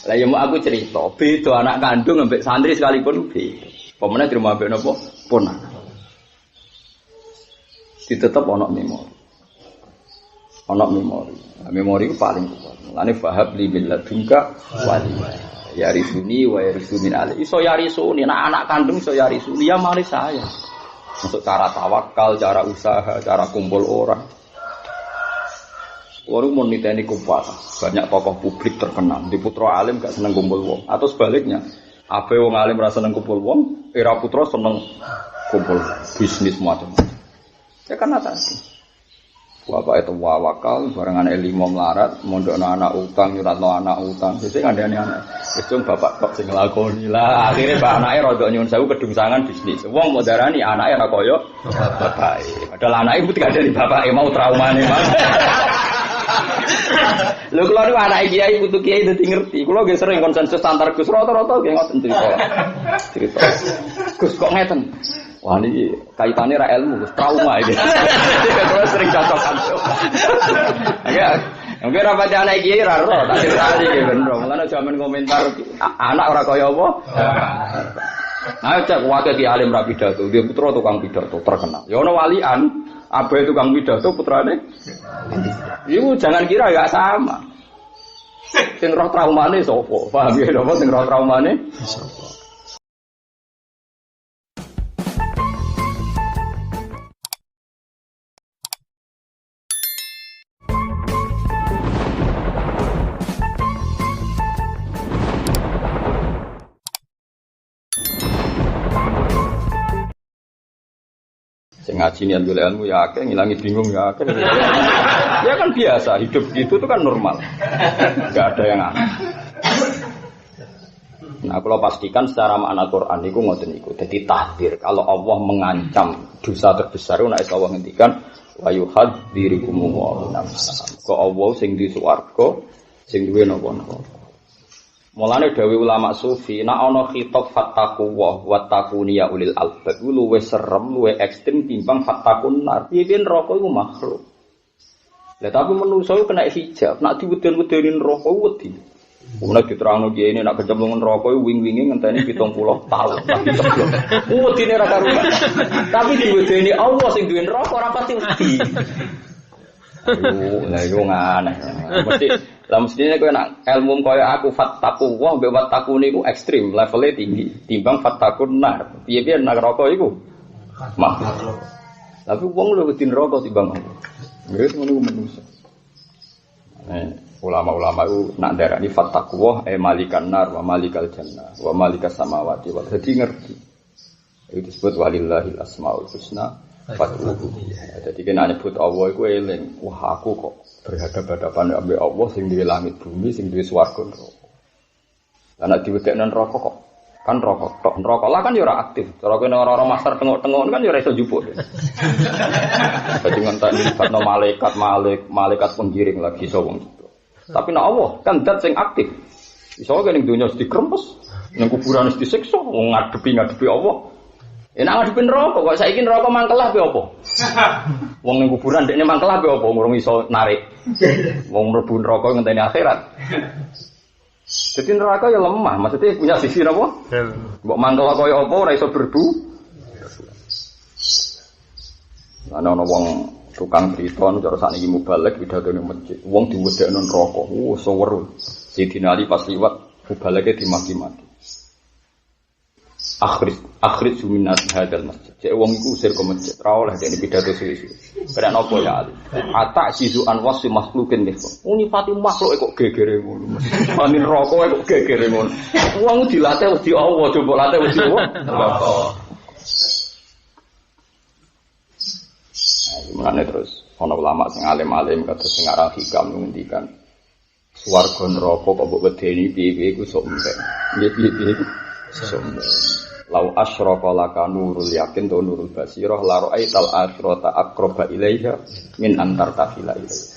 Lah ya mau aku cerita, beda anak kandung ambek santri sekalipun beda. Pemene di rumah ambek napa? Ponakan. Ditetep ana memori. Ana memori. Memori ku paling kuat. Lane fahab li bil ladunka wali. Ya risuni wa yarisumin ali. Iso yarisuni, anak kandung iso yarisuni ya mari saya. Untuk cara tawakal, cara usaha, cara kumpul orang. Orang mau niteni kumpul, banyak tokoh publik terkenal. Di putra alim gak seneng kumpul wong, atau sebaliknya, abe wong alim rasa seneng kumpul wong, era putra seneng kumpul bisnis macam-macam. Ya karena tadi, bapak itu wawakal, barengan lima melarat, mondok anak utang, nyurat anak utang, jadi ngandani anak. Besok bapak kok sing nglakoni lah, akhirnya bapak anaknya rodok nyun sewu kedungsangan bisnis. Wong mau darani anaknya ra koyo bapak. Padahal anaknya putih ada di bapak mau trauma nih mas. Lho kula niku anak kiai putu kiai dadi ngerti. Kula nggih sering konsensus antar Gus rata-rata nggih ngoten cerita. Gus kok ngeten. Wah niki kaitane ra ilmu, Gus trauma iki. Kula sering cocokan. Ya, mungkin ra baca anak kiai ra ro, tak cerita iki bener. Mulane jaman komentar anak ora kaya apa. Nah, cek wakil di alim ra pidato, dia putra tukang pidato terkenal. Ya ono walian abe tukang pidato putrane. Iku jangan kira gak sama. Sing roh traumane sapa? Paham ya napa sing roh traumane? Sapa? Ngaji niat golek ilmu ya akeh, ngilangi bingung ya akeh. Ya kan biasa, hidup gitu tuh kan normal. Enggak ada yang aneh. Nah, kalau pastikan secara makna Quran niku ngoten niku. Dadi tahdir kalau Allah mengancam dosa terbesar nek Allah ngendikan wa yuhadzirikum wa nafsa. Kok Allah sing di swarga, sing duwe napa-napa. Mulane dawuh ulama sufi, nek ana khitab fattaqwa wa taquni ya ulil albab, luwih serem, luwih ekstrem timbang fattaqun nar. Piye neraka iku makhluk. Lah tapi manusa iku kena hijab, nek diweden-wedeni neraka wedi. Ora diterangno kiye nek kecemplung neraka iku wing-winge ngenteni 70 tahun. Wedine ra karuan. Tapi diwedeni Allah sing duwe neraka ora pasti wedi. Lah iku ngane. Mesti lah mestine kowe nak ilmu koyo aku fattaqu wa mbek wattaqu niku ekstrem, levelnya tinggi. Timbang fattaqun nar. Piye-piye neraka iku makhluk. Tapi wong lho wedi neraka timbang aku. Wis ngono ku manusa. Ulama-ulama itu nak darani fattaqu wa malikan nar wa malikal jannah wa malikas samawati wa dadi ngerti. Itu disebut walillahil asmaul husna. Jadi kena nyebut Allah itu eling. Wah aku kok berhadapan-hadapan dengan Allah sing duwe langit bumi, sing duwe swarga neraka. Lah nek diwedekno neraka kok kan neraka tok. Neraka lah kan ya ora aktif. Cara kene ora master tengok-tengok kan ya ora iso njupuk. Dadi ngenteni libatno malaikat penggiring lagi iso wong itu. Tapi nek Allah kan zat sing aktif. Iso kene ning donya dikrempes, ning kuburan disiksa, wong ngadepi Allah. Enak ngadepin neraka kok saiki neraka mangkelah piye apa? Wong ning kuburan dekne mangkelah piye apa ngurung iso narik. Wong mlebu neraka ngenteni akhirat. Jadi neraka ya lemah, maksudnya punya sisi napa? Mbok mangkel kaya apa ora iso berbu. Ana wong tukang crita cara sakniki mubalek pidatone masjid. Wong diwedekno neraka. Seweru. Sidina Ali pas liwat mubaleke dimaki-maki. Akhir suminat hadal masjid. Cek wong iku usir ke masjid. Ra oleh dene pidato suwi-suwi. Kira napa ya Ali? Ata sizu anwas makhlukin nih. Unifati makhluk kok gegere ngono. Anin rokok kok gegere ngono. Wong dilatih wedi Allah, coba latih wedi Allah. Gimana terus ana ulama sing alim-alim kados sing aran hikam ngendikan swarga neraka kok mbok wedeni piye-piye iku sok entek. Piye-piye iku sok entek. Lau asyraka laka nurul yakin to nurul basirah la ra'aital akhirata aqraba ilaiha min antar tafila ilaiha.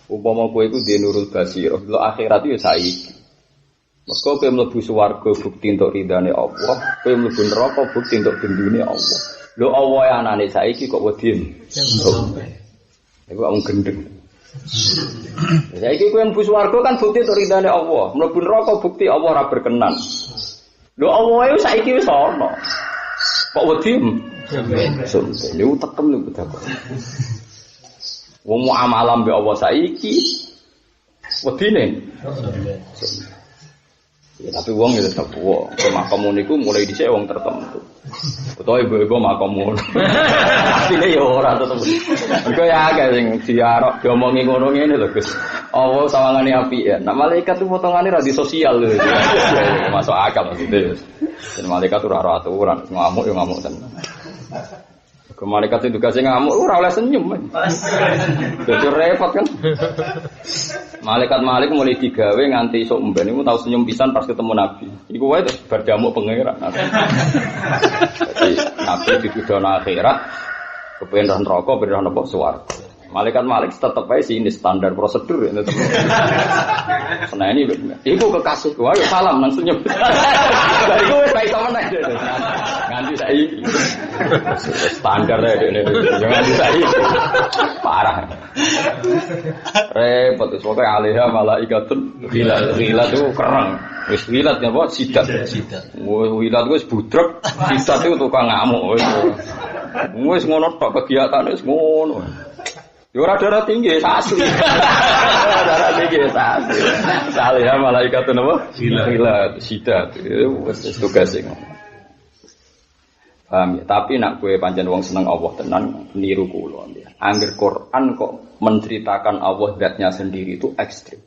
Umpama kowe iku dhe nurul basirah, lho akhirat yo saiki. Mergo kowe mlebu swarga bukti entuk ridane Allah, kowe mlebu neraka bukti entuk gendune Allah. Lho Allah anane saiki kok wedi. Iku wong gendeng. Saiki kowe mlebu swarga kan bukti tok ridane Allah. Mlebu neraka bukti Allah ora berkenan. Lho Allah iku saiki wis ana. Kok wedi? Sampe niku tekem niku takon. Wong muamalah mbek Allah saiki wedine. Ya tapi wong ya tetep wong. Makamu niku mulai dhisik wong tertentu. Utawa ibu-ibu makamu. Asline ya ora tetep. Engko ya akeh sing diarok diomongi ngono ngene lho Gus. Allah sawangane apik ya. Nah malaikat itu potongane ra di sosial lho. Masuk akal maksudnya. Dan malaikat ora ora aturan, ngamuk ya ngamuk tenan. Ke malaikat itu tugasnya ngamuk, ora oleh senyum. Jadi repot kan. Malaikat mulai digawe nganti esuk mben niku tau senyum pisan pas ketemu Nabi. Iku wae bar diamuk pangeran. Jadi Nabi dituduh akhirat kepen neraka, ben neraka swarga. Malaikat tetep ae sini standar prosedur ya tetep. Nah ini iku kekasihku, ayo salam langsung nyebut. Lah iku wis iso meneh. Nganti saiki. Standar ya nganti saiki. Parah. Repot wis pokoke alaiha malaikatun ghilat itu kereng. Wis ghilat apa sidat. Ghilat wis budrek, sidat itu tukang ngamuk wis ngono tok kegiatane wis ngono. Ya ora darah tinggi, asli. Darah tinggi, asli. Alaiha malaikatun apa? Ghilat, sidat. Wis tugas sing. Paham ya? Tapi nak kowe pancen wong seneng Allah tenan niru kula ya. Angger Quran kok menceritakan Allah zatnya sendiri itu ekstrim.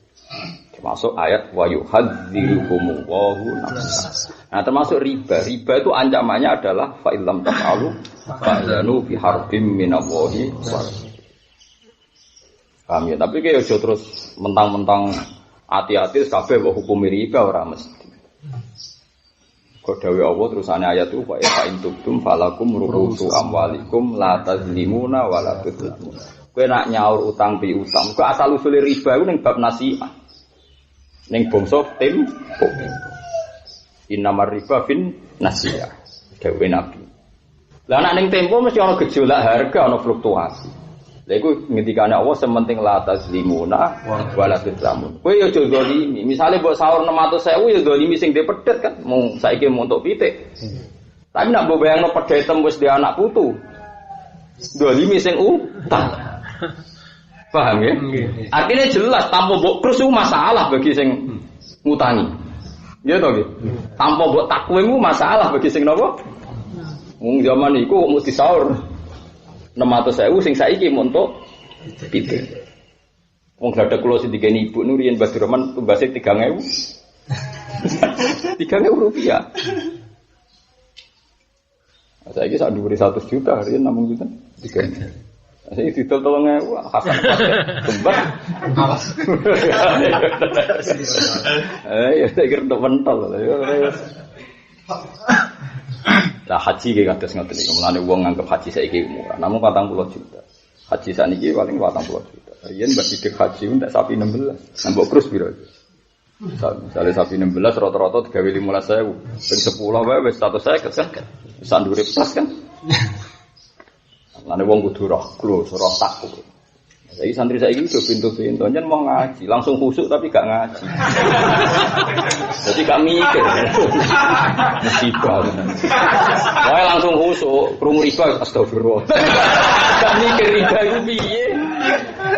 Termasuk ayat wa yuhadzirukumullahu nafsa. Nah, termasuk riba. Riba itu ancamannya adalah fa illam taf'alu fa'lanu bi harbim minallahi wa paham ya, tapi kayak aja terus mentang-mentang hati-hati kabeh mbok hukum riba ora mesti. Kok dawuh Allah terusane ayat itu fa in tubtum falakum ru'usu amwalikum la tazlimuna wa la tudlamuna. Kowe nak nyaur utang piutang, kok asal usule riba iku ning bab nasiah. Ning bangsa tim innamar riba fin nasiah. Dawuh Nabi. Lah nek ning tempo mesti ana gejolak harga, ana fluktuasi. Lha iku ngendikane Allah sementing la tazlimuna wala tudlamun. Kowe yo aja zalimi. Misale mbok sahur 600.000 ya zalimi sing dipedhet kan mung saiki mung entuk pitik. Tapi nek mbok bayangno pedhetem wis di anak putu. Zalimi sing utang. Paham ya? Artinya jelas tanpa mbok krus iku masalah bagi sing ngutangi. Ya to nggih. Tanpa mbok takwim iku masalah bagi sing napa? Wong zaman iku mesti sahur 600.000 sing saiki montok pitik. Wong gladek kula sing digeni ibu nu riyen Mbah Durrahman tumbase 3.000. 3.000 rupiah. Saiki sak dhuwure 100 juta riyen namung juta 3. Saiki didol 3.000 hasan kembar. Awas. Ya tak kira tok pentol. Lah haji ki kados ngoten iki. Mulane wong nganggep haji saiki murah. Namung 40 juta. Haji saniki paling 40 juta. Riyen mbak sidik haji entek sapi 16. Nambok krus piro? Misale sapi 16 rata-rata digawe 15.000. Sing 10 wae wis 150 kan. Sak ndure plus kan. Mulane wong kudu roh klus, roh takut. Saiki santri saiki udah pintu-pintu njen mau ngaji, langsung khusuk tapi gak ngaji. Jadi gak mikir. Musibah tenan. Wae langsung khusuk, krungu riba astagfirullah. Gak mikir riba iku piye.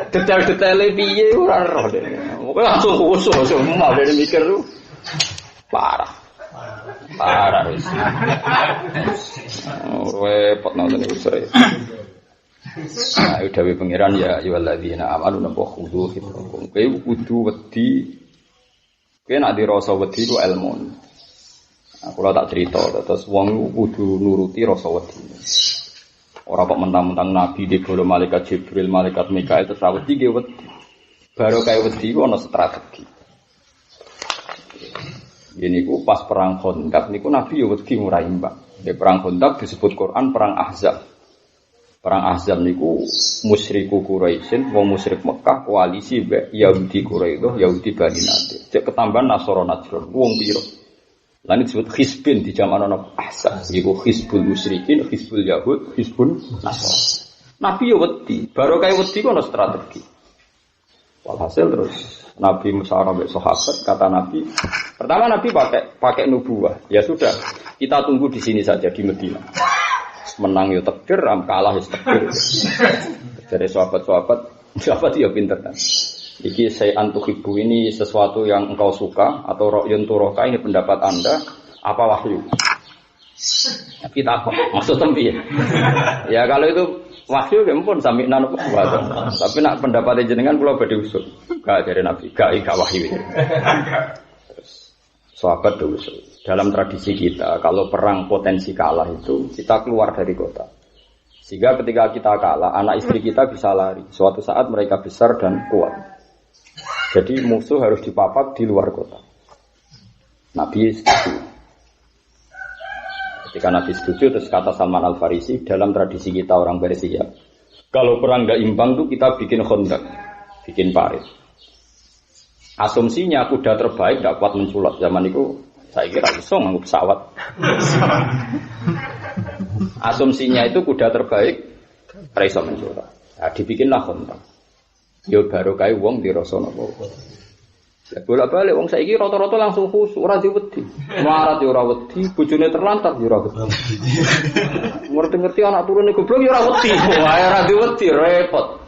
Detail-detaile piye ora roh dene. Pokoke langsung khusuk, semua dari mikir lu. Parah wis. Repot nang ngene wis. Nah, dawuh pangeran ya ayyuhalladzina amanu napa khudu hitrakum. Kowe kudu wedi. Kowe nek dirasa wedi ku ilmu. Aku ora tak cerita, terus wong kudu nuruti rasa wedi. Ora kok mentang-mentang nabi digolo malaikat Jibril, malaikat Mikail terus wedi ge wedi. Baru kaya wedi ku ana strategi. Ini ku pas perang Khandaq niku nabi yo wedi ora imbang. Di perang Khandaq disebut Quran perang Ahzab. Perang Ahzab niku musyriku Quraisyin, wong musyrik Mekah koalisi mbek Yahudi Quraisy, Yahudi Bani Nadir. Cek ketambahan Nasara Najran, wong pira. Lan disebut Hizbin di zaman ana Ahzab, iku Hizbul Musyrikin, Hizbul Yahud, Hizbun Nasara. Nabi yo wedi, baru kaya wedi kono strategi. Walhasil terus Nabi musyawarah dengan sahabat, kata Nabi, pertama Nabi pakai nubuwah. Ya sudah, kita tunggu di sini saja di Medina. Menang ya takdir, kalah ya takdir. Dari sahabat ya pinter kan. Iki sayan tuhibbu ini sesuatu yang engkau suka atau ra'yun turoka ini pendapat Anda apa wahyu? Kita kok maksud tempi ya. Ya kalau itu wahyu ya pun sami nanu tapi nak pendapat jenengan kula badhe usul. Gak dari Nabi, gak wahyu. Terus sahabat usul. Dalam tradisi kita kalau perang potensi kalah itu kita keluar dari kota. Sehingga ketika kita kalah, anak istri kita bisa lari. Suatu saat mereka besar dan kuat. Jadi musuh harus dipapak di luar kota. Nabi setuju. Ketika Nabi setuju, terus kata Salman Al-Farisi, dalam tradisi kita orang Persia, kalau perang gak imbang tuh kita bikin khandak, bikin parit. Asumsinya kuda terbaik gak kuat menculat. Zaman itu saya kira bisa nganggo pesawat. Asumsinya itu kuda terbaik bisa menculat. Nah, dibikinlah khandak. Yo baru kae wong dirasa napa. Bolak-balik wong saiki rata-rata langsung khusyuk ora diwedi. Marat yo ora wedi, bojone terlantar yo ora wedi. Ngerti-ngerti anak turune goblok yo ora wedi. Wah ora diwedi repot.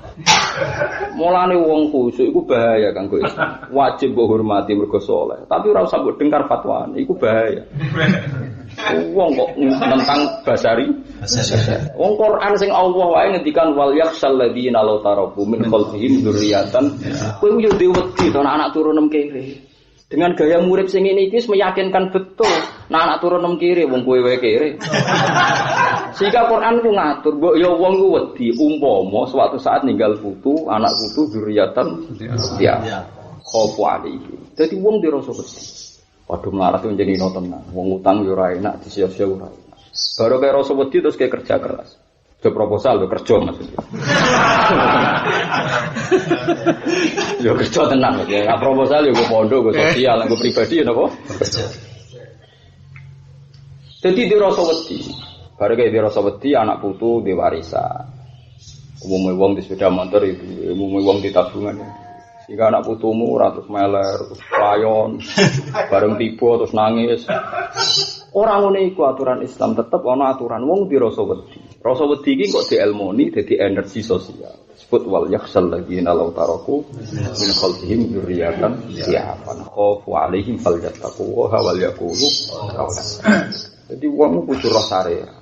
Mulane wong khusyuk iku bahaya kanggo Islam. Wajib mbok hormati mergo saleh, tapi ora usah mbok dengkar fatwane, iku bahaya. Wong kok tentang basari. Wong Quran sing Allah wae ngendikan wal yakhsal ladina law taraku min khalfihim dzurriatan. Kowe yo diwedi to anak turun nem kiri. Dengan gaya murid sing ngene iki wis meyakinkan betul. Nah anak turun nem kiri wong kowe wae kiri. Sehingga Quran ku ngatur, mbok yo wong ku wedi umpama suatu saat ninggal putu, anak putu dzurriatan dia. Khofu alaihi. Dadi wong dirasa wedi. Waduh melarat itu menjadi tenan. Wong utang yo ora enak, disia-sia ora enak. Baru kayak rasa wedi terus kayak kerja keras. Ke proposal lo kerja maksudnya. Yo kerja tenan ya. Enggak proposal yo go pondok, go sosial, go pribadi ya napa? Jadi dirasa wedi. Baru kayak dirasa wedi anak putu di warisan. Umumnya wong di sepeda motor itu, umumnya wong di tabungan. Jika anak putumu ratus meler, terus layon, bareng tiba terus nangis. Orang ngono iku aturan Islam tetep ana aturan wong di rasa wedi. Rasa wedi iki kok dielmoni dadi energi sosial. Disebut wal yakhsal ladzina law taraku min khalfihim dzurriatan ya'fan khafu 'alaihim falyattaqu wa wal yaqulu qawlan. Jadi wong kudu rasare.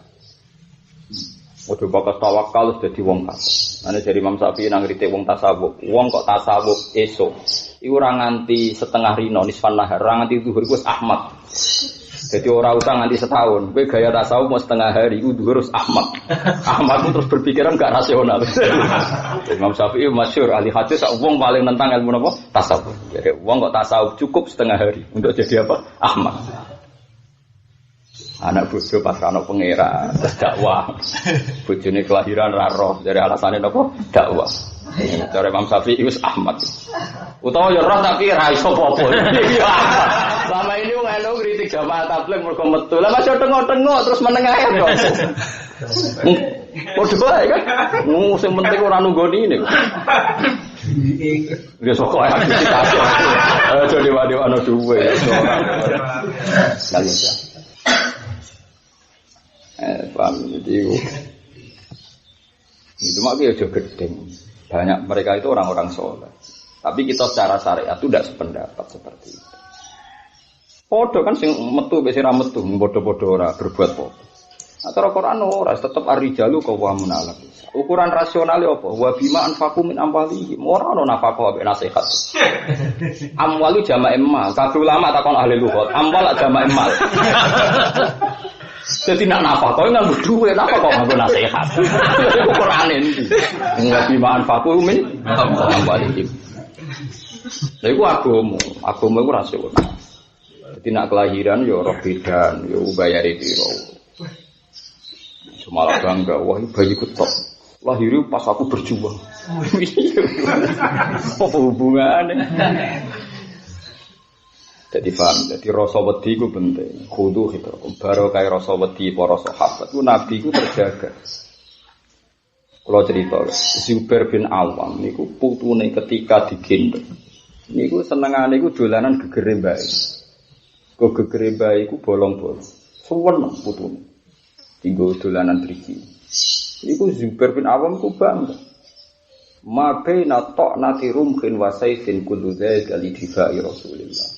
Ojo bakas tawakal wis dadi wong kafir. Ane dari Imam Syafi'i nang ngritik wong tasawuf. Wong kok tasawuf esuk. Iku ora nganti setengah rino nisfan nahar, ora nganti zuhur iku wis Ahmad. Jadi ora usah nganti setahun. Kowe gaya tasawuf mau setengah hari iku zuhur wis Ahmad. Ahmad terus berpikiran gak rasional. Imam Syafi'i masyhur ahli hadis sak wong paling nentang ilmu napa? Tasawuf. Jadi wong kok tasawuf cukup setengah hari untuk jadi apa? Ahmad. Anak bojo pas ana pangeran terus dakwah. Bojone kelahiran ra roh dari alasane napa? Dakwah. Cara Imam Syafi'i wis Ahmad. Utawa ya roh tapi ra iso apa-apa. Selama ini wong elu kritik jamaah tabligh mergo metu. Lah masih tengok-tengok terus menengah kok. Padha bae kan. Sing penting ora nunggoni ini. Ya sok ae aktivitas. Aja dewa-dewa ana duwe. Kali ya. Paham jadi itu makanya aja gedeng. Banyak mereka itu orang-orang soleh. Tapi kita secara syariat itu tidak sependapat seperti itu. Podo kan sing metu besi ra metu bodoh-bodoh ora berbuat podo. Atau Al-Qur'an ora tetep ar-rijalu qawwamun 'ala nisa. Ukuran rasionale apa? Wa bima anfaqu min amwalihim. Ora ono nafaqah ambek nasihat. Amwalu jama' mal. Kabeh ulama takon ahli lughat. Amwal jama' mal. Jadi nak nafkah, kau nggak berdua, nafkah kau nggak nasihat. Quran ini, nggak dimanfaatkan min, nggak wajib. Jadi aku agama itu rasional. Jadi nak kelahiran, yo roh bidan, yo bayar itu. Semalah bangga, wah bayi kutok. Lahir pas aku berjuang. Apa hubungannya? Jadi paham, jadi rasa wedi itu penting. Khudu itu, baru kayak rasa wedi para sahabat itu Nabi itu terjaga. Kalau cerita, Zubair bin Awam niku putune ketika digendong. Niku senengane niku dolanan gegere mbae. Kok gegere mbae iku bolong-bolong. Suwen putune. Tinggo dolanan driji. Iku Zubair bin Awam ku bangga. Ma baina ta'nati rumhin wa sayfin kullu dzalika li difa'i Rasulillah.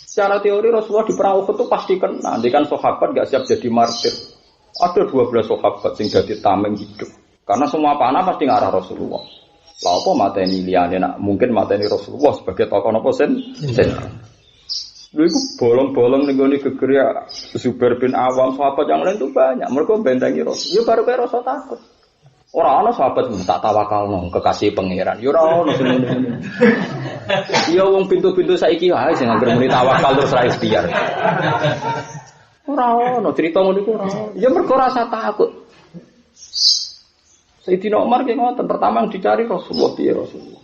Secara teori Rasulullah di perang Uhud itu pasti kena. Nanti kan sahabat enggak siap jadi martir. Ada 12 sahabat sing dadi tameng hidup. Karena semua panah pasti ngarah Rasulullah. Lah apa mateni liyane nak mungkin mateni Rasulullah sebagai tokoh napa sen. Lha iku bolong-bolong ning gone gegere Zubair bin Awam sahabat yang lain itu banyak. Mereka bentengi Rasul. Ya baru kaya rasa takut. Ora ana sahabat tak tawakalno kekasih pangeran. Ya ora ono sing ngene. Ya wong pintu-pintu saiki wae sing anggere muni tawakal terus ra ikhtiar. Ora ono cerita ngono iku ora. Ya mergo rasa takut. Sayyidina Umar ki ngoten, pertama yang dicari Rasulullah piye Rasulullah.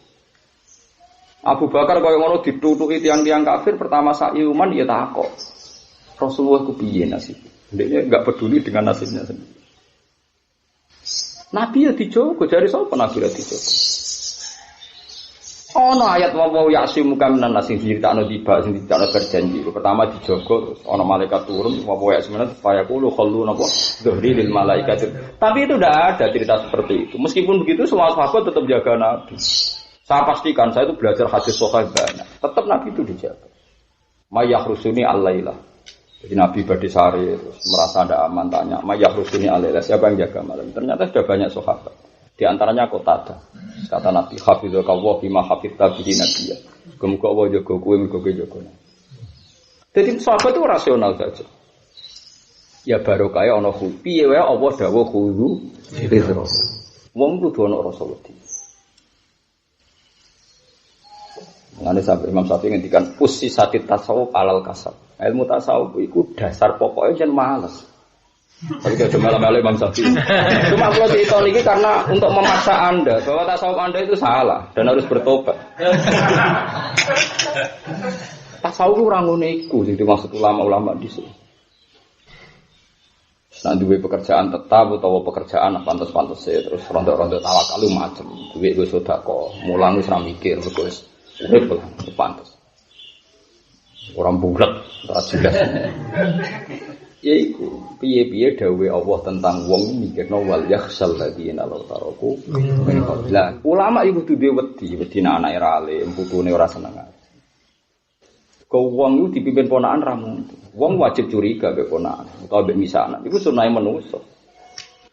Abu Bakar kaya ngono ditutuki tiang-tiang kafir, pertama sa'iuman ya takok. Rasulullah ku piye nasib? Ndeknya enggak peduli dengan nasibnya sendiri. Nabi ya dijogo, jare sapa nabi ya dijogo. Ono ayat wa ya'simu kaminan nasing diceritakno tiba sing diceritakno berjanji. Pertama dijogo terus ono malaikat turun wa ya'simu supaya kulo khallu napa dhuhri lil malaikat. Tapi itu tidak ada cerita seperti itu. Meskipun begitu semua sahabat tetap jaga Nabi. Saya pastikan saya itu belajar hadis sahih banyak. Tetap Nabi itu dijaga. Mayahrusuni al-laila. Jadi Nabi badhe sare terus merasa ada aman tanya, mayahrusuni al-laila, siapa yang jaga malam? Ternyata sudah banyak sahabat. Di antaranya Qatadah. Kata Nabi, hafizakallah bima hafizta bihi nabiyya. Muga Allah jaga kowe muga kowe jaga. Jadi sahabat itu rasional saja. Ya barokah ana piye wae Allah dawuh khudhu ridho. Wong kudu ana rasa wedi. Ngene sampai Imam Syafi'i ngendikan pusisati tasawuf alal kasab. Ilmu tasawuf itu dasar pokoknya jangan malas. Tapi kalau cuma malam Imam Syafi'i. Cuma kalau cerita ini karena untuk memaksa Anda bahwa tasawuf Anda itu salah dan harus bertobat. Tasawuf orang uniku, itu maksud ulama-ulama di sini. Nah, duwe pekerjaan tetap atau pekerjaan pantas-pantas terus rontok-rontok tawakal macam. Duwe gue sedekah, mulang wis ra mikir wis urip pantas. Orang bulat, ora jelas. Ya iku, piye-piye dawuhe Allah tentang wong mikirno wal yakhsal ladina law taraku min qabla. Ulama iku duwe wedi anake ra alim, putune ora seneng. Kau wong iku dipimpin ponakan ra mungkin. Wong wajib curiga be ponakan utawa be misanan. Iku sunahe manusa.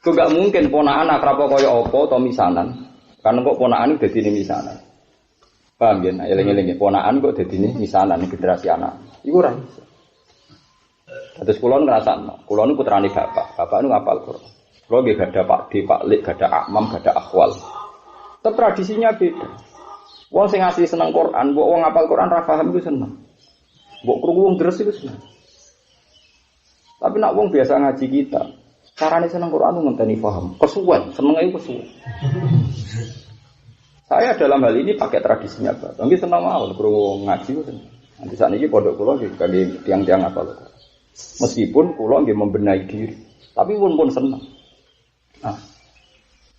Kok gak mungkin ponakan akrab kaya apa utawa misanan. Kan kok ponakan dadi misanan. Paham ya? Eling-eling ponakan kok dadi misanan generasi anak. Iku ora iso. Terus kula ngrasakno, kula niku putrane bapak niku ngapal Quran. Kula nggih gadah Pak D, Pak Lik, gadah Akmam, gadah Akhwal. Tetep tradisinya beda. Wong sing asli seneng Quran, mbok wong ngapal Quran ra paham iku seneng. Mbok krungu wong deres iku seneng. Tapi nak wong biasa ngaji kita, carane seneng Quran ngenteni paham. Kesuwen, senenge iku kesuwen. Saya dalam hal ini pakai tradisinya Pak. Nggih seneng mawon krungu ngaji ku seneng. Nanti saat ini pondok kula nggih kangge tiang-tiang ngapal Quran. Meskipun kula nggih membenahi diri, tapi pun senang. Nah,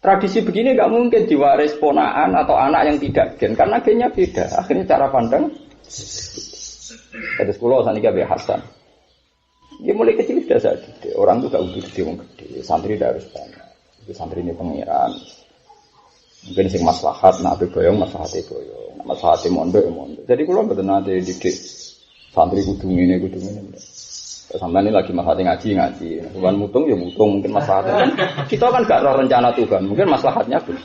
tradisi begini nggak mungkin diwaris ponakan atau anak yang tidak gen, karena gennya beda. Akhirnya cara pandang. Terus kula saniki Abi Hasan. Dia mulai kecil sudah saja. Orang tuh gak butuh gede, wong gede. Santri tidak harus banyak. Itu santri ini pangeran. Mungkin sing maslahat, nak boyong maslahate boyong, nak maslahate mondok ya mondok. Jadi kula mboten nate didik santri kudu ngene kudu ngene. Sampai ini lagi masalah ngaji. Tuhan mutung ya mutung mungkin masalahnya. Kita kan gak tahu rencana Tuhan, mungkin masalahnya pun.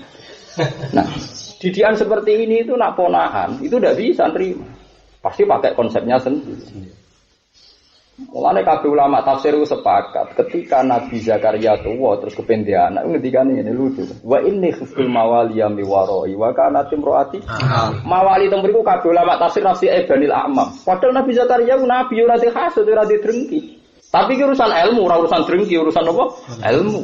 Nah, didikan seperti ini itu nak ponakan itu tidak bisa terima. Pasti pakai konsepnya sendiri. Mulane kabeh ulama tafsir itu sepakat ketika Nabi Zakaria tua terus kepende anak ngendikane ngene lucu. Wa inni khiftul mawaliya mi warai wa kana timroati. Mawali teng mriku kabeh ulama tafsir nafsi Ibnul A'mam. Padahal Nabi Zakaria ku nabi ora dihasud ora drengki. Tapi ki urusan ilmu, ora urusan drengki, urusan apa? Ilmu.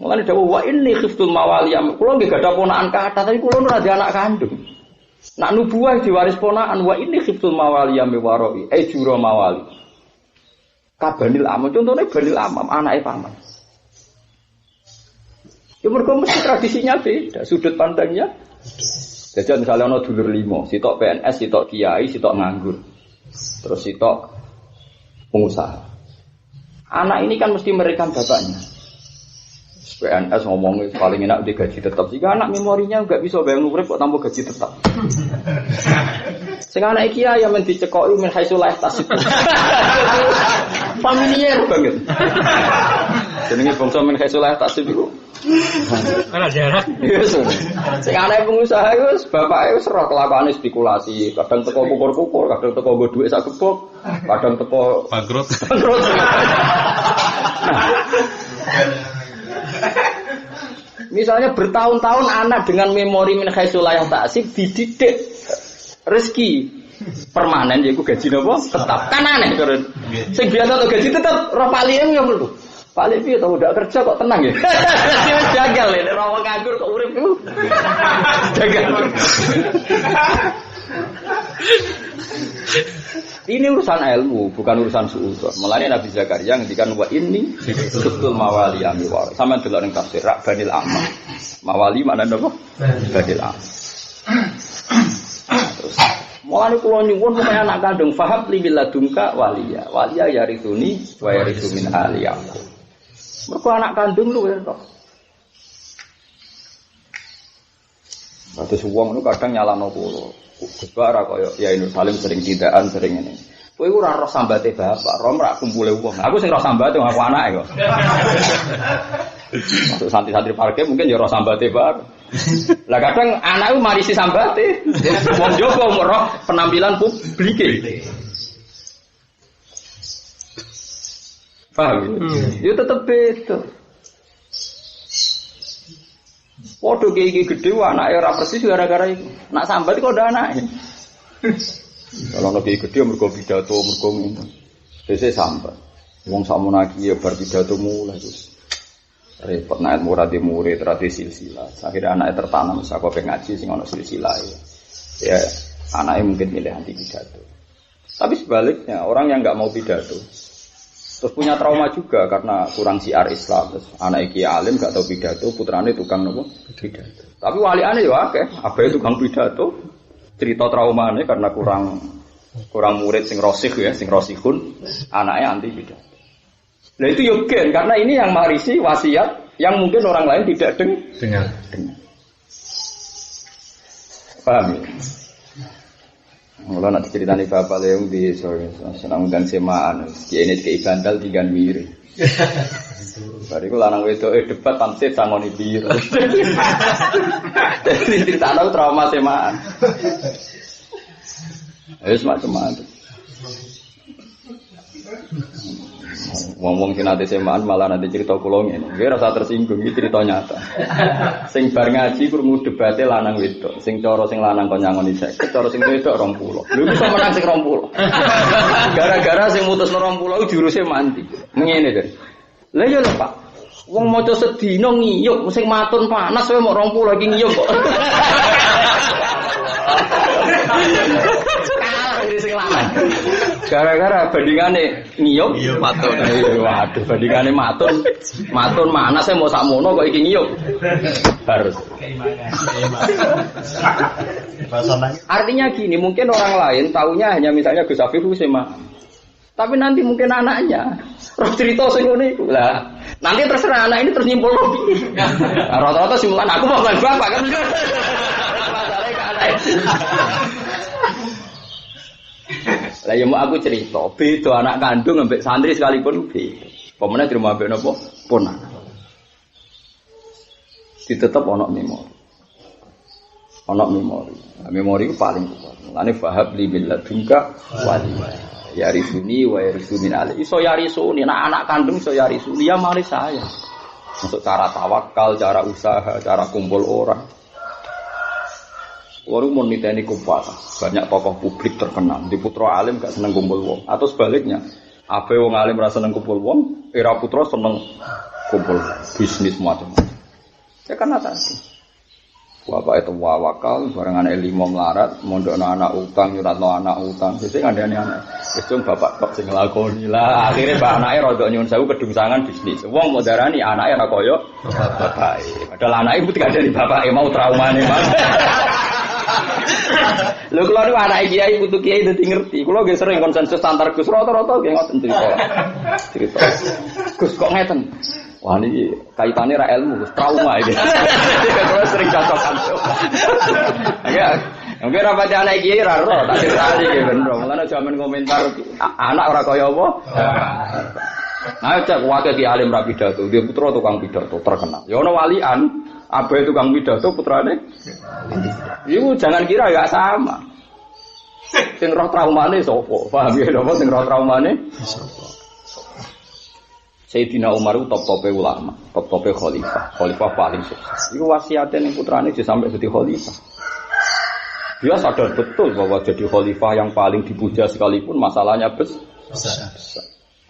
Mulane dawuh wa inni khiftul mawaliya. Kulo nggih gadah ponakan kathah tapi kulo ora anak kandung. Nak nubuah diwaris ponakan wa ini khiftul mawali ya mewaroi juro mawali kabanil amam contohnya banil amam anaknya paman Ya mergo mesti tradisinya beda, sudut pandangnya. Jadi misalnya ono dulur 5, sitok PNS, sitok kiai, sitok nganggur. Terus sitok pengusaha. Anak ini kan mesti merekam bapaknya. PNS ngomongnya paling enak di gaji tetap. Jika anak memorinya enggak bisa bayang urip kok tanpa gaji tetap. Sing anak kiai yang dicekoki min haitsu la yahtasib. Familiar banget. Jenenge bangsa min haitsu la yahtasib iku. Ana jarak. Yes. Sing anak pengusaha iku bapake wis ora kelakuane spekulasi, kadang teko kukur-kukur, kadang teko nggo dhuwit sak gebok, kadang teko bangkrut. Misalnya bertahun-tahun anak dengan memori min haitsu la yahtasib dididik rezeki permanen yaiku gaji napa tetap. Kan aneh keren. Sing biasa to gaji tetap ora palien ya perlu. Paling piye to udah kerja kok tenang ya. Wis jagal ya ora wong nganggur kok urip iku. Jagal. Ini urusan ilmu, bukan urusan suudzon. Mulanya Nabi Zakaria ngendikan wa inni khiftul mawali amwar. Sama delok ning tafsir Banil Amma. Mawali maknane apa? Banil Amma. Terus mulane kula nyuwun pokoke anak kandung fahab li ladunka waliya. Waliya yarithuni wa yarithu min ali aku. Mergo anak kandung lu ya kok. Terus wong itu kadang nyalano kula. Gebara kaya ya Nur Salim sering tidaan sering ini. Kowe ora roh sambate bapak, rom rak kumpule wong. Aku sing roh sambate aku anake kok. Masuk santri-santri parke mungkin ya roh sambate bapak. Lah kadang anakku marisi sambate. Wong jowo roh penampilan publike. Paham? Ya tetep beda. Podo kayak gede, anaknya ora persis gara-gara itu. Nak sambat kok ada anaknya. Kalau lagi gede, mergo pidato, mergo ngomong. Biasanya sambat. Wong samun lagi ya bar pidato mulai terus. Repot naik murid silsilah. Akhirnya anaknya tertanam, saya kok ngaji sing ono silsilah. Ya, anaknya mungkin milih anti pidato. Tapi sebaliknya, orang yang nggak mau pidato, terus punya trauma juga karena kurang siar Islam. Terus anak iki alim gak tau pidato, putrane tukang nopo pidato. Tapi waliane ya akeh, abahe tukang pidato. Cerita traumane karena kurang murid sing rosih ya, sing rosihun, anaknya anti pidato. Nah itu yogen karena ini yang marisi wasiat yang mungkin orang lain tidak dengar. Paham ya? Mula nak ceritani bapak leung di senang dan semaan, ini kayak bandal tiga miri. Bariku lanang wedok debat tamsit sangoni biru. Jadi cerita tahu trauma semaan. Ayo semacam itu. Ngomong sing nate semaan malah nanti cerita kula ngene. Nggih rasa tersinggung iki cerita nyata. Sing bar ngaji krungu debate lanang wedok. Sing cara sing lanang kon nyangoni 50, cara sing wedok 20. Lho iso menang sing 20. Gara-gara sing mutusno 20 iku juruse mandi. Ngene to. Lah ya lho Pak. Wong maca sedina ngiyup sing matun panas kowe mok 20 iki ngiyup kok. Gara-gara bandingane ngiyup matun. Waduh, bandingane matun mana saya mau sakmono kok iki ngiyup. Harus. Artinya gini, mungkin orang lain taunya hanya misalnya Gus Afif Husema. Tapi nanti mungkin anaknya roh cerita sing ngene iku. Lah, nanti terserah anak ini terus nyimpul piye. Rata-rata simulan aku mau lan bapak kan. Lah ya mau aku cerita, beda anak kandung ambek santri sekalipun beda. Pemene terima ambek napa? Ponak. Ditetep ana memori. Ana memori. Memori ku paling kuat. Lane fahab li bil ladunka wali. Ya risuni wa yarisu min ali. Iso yarisuni, anak kandung iso yarisuni ya mari saya. Untuk cara tawakal, cara usaha, cara kumpul orang. Waru mun niteni kumpul. Banyak tokoh publik terkenal. Di putra alim gak seneng kumpul wong. Atau sebaliknya, ape wong alim ra seneng kumpul wong, era putra seneng kumpul bisnis macam-macam. Ya karena tadi. Bapak itu wakal, bareng anak 5 melarat, mondokno anak utang, nyuratno anak utang. Sesuk ngandani anak. Wis bapak kok sing nglakoni lah. Akhire mbak anake rodok nyuwun sewu kedungsangan bisnis. Wong mau darani anake ora kaya bapake. Padahal anake mesti gandani bapake mau traumane, Mas. Lho kula niku anake kiai putu kiai dadi ngerti. Kula nggih sering konsensus antar Gus rata-rata nggih ngoten cerita. Gus kok ngeten. Wah ini kaitannya ra ilmu, trauma ini. Kalau sering cocokan. Ya, mungkin rapat anak kiai ra ro, tak ceritani iki ben ro. Mulane jaman komentar anak ora kaya apa. Nah, cek wae ki alim ra pidato, dia putra tukang pidato terkenal. Ya ono walian, abahe tukang pidato putrane. Iku jangan kira ya sama. Sing roh traumane sapa? Paham ya napa sing roh traumane? Sapa? Sayyidina Umar itu top-tope ulama, top-tope khalifah paling sukses. Itu wasiatnya yang putranya sampai jadi khalifah. Dia sadar betul bahwa jadi khalifah yang paling dipuja sekalipun masalahnya besar.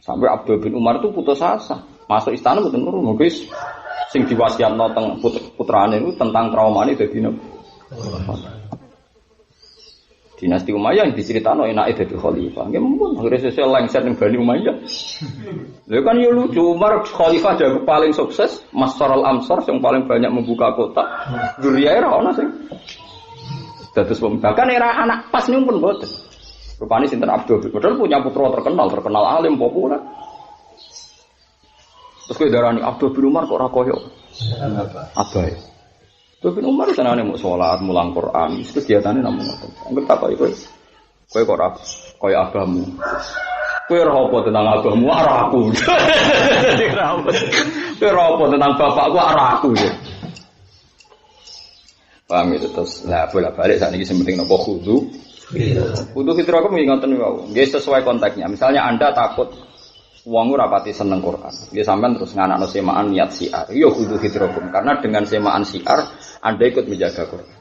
Sampai Abdul bin Umar itu putus asa. Masuk istana betul nurun, mungkin sing diwasiatno teng putrane itu tentang traumane dadi Dinasti Umayyah yang diceritakno enake dadi khalifah. Nggih mumpun akhire sesuk lengser ning Bani Umayyah. Lha kan yo lucu Umar khalifah yang paling sukses, Masarul Amsar yang paling banyak membuka kota. Duriyae ora ono sing dados pembakan era anak pas nyumpun mboten. Rupane sinten Abdul padahal punya putra terkenal alim populer. Terus kowe darani Abdul bin Umar kok ora koyo Abai. Abdul bin Umar senane mau salat, mulang Quran, kegiatane namung ngoten. Anggere tak koyo kowe kok ora koyo abamu. Kowe ora apa tentang abamu, ora aku. Kowe ora apa tentang bapakku, ora aku. Paham itu terus. Lah bolak-balik saat ini sing penting napa khudu. Khudu fitrah kok ngoten niku. Nggih sesuai konteksnya. Misalnya Anda takut wong ora pati seneng Quran. Nggih sampean terus nganakno semaan niat siar. Ya khudu fitrakum karena dengan semaan siar Anda ikut menjaga Quran.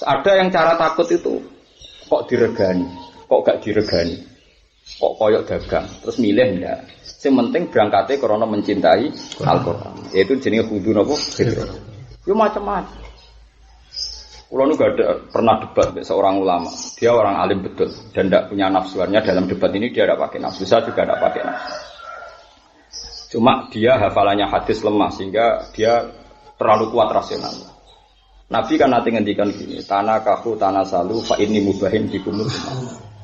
Ada yang cara takut itu kok diregani, kok gak diregani. Kok koyok dagang, terus milih ndak. Yang penting berangkatnya karena mencintai Al-Quran. Yaitu jenis khudu napa fitrah. Yo macam-macam. Kulo nu gak ada pernah debat dengan seorang ulama. Dia orang alim betul dan tidak punya nafsuannya dalam debat ini dia tidak pakai nafsu. Saya juga tidak pakai nafsu. Cuma dia hafalannya hadis lemah sehingga dia terlalu kuat rasional. Nabi kan nanti ngendikan gini, tanah kahu tanah salu fa ini mubahin dikumul.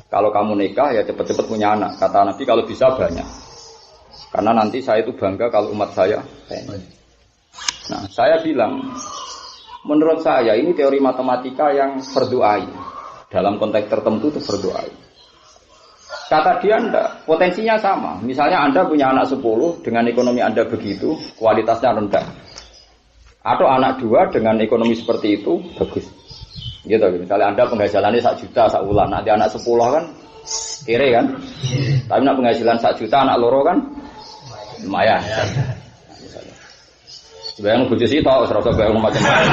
Kalau kamu nikah ya cepat-cepat punya anak. Kata Nabi kalau bisa banyak. Karena nanti saya itu bangga kalau umat saya banyak. Nah, saya bilang menurut saya ini teori matematika yang berdoai. Dalam konteks tertentu itu berdoai. Kata dia enggak, potensinya sama. Misalnya Anda punya anak 10 dengan ekonomi Anda begitu, kualitasnya rendah. Atau anak 2 dengan ekonomi seperti itu bagus. Gitu, misalnya Anda penghasilannya 1 juta sak bulan, nanti anak 10 kan kere kan. Tapi nak penghasilan 1 juta anak loro kan lumayan. Bayang bojo sih tau serasa bayang macam-macam.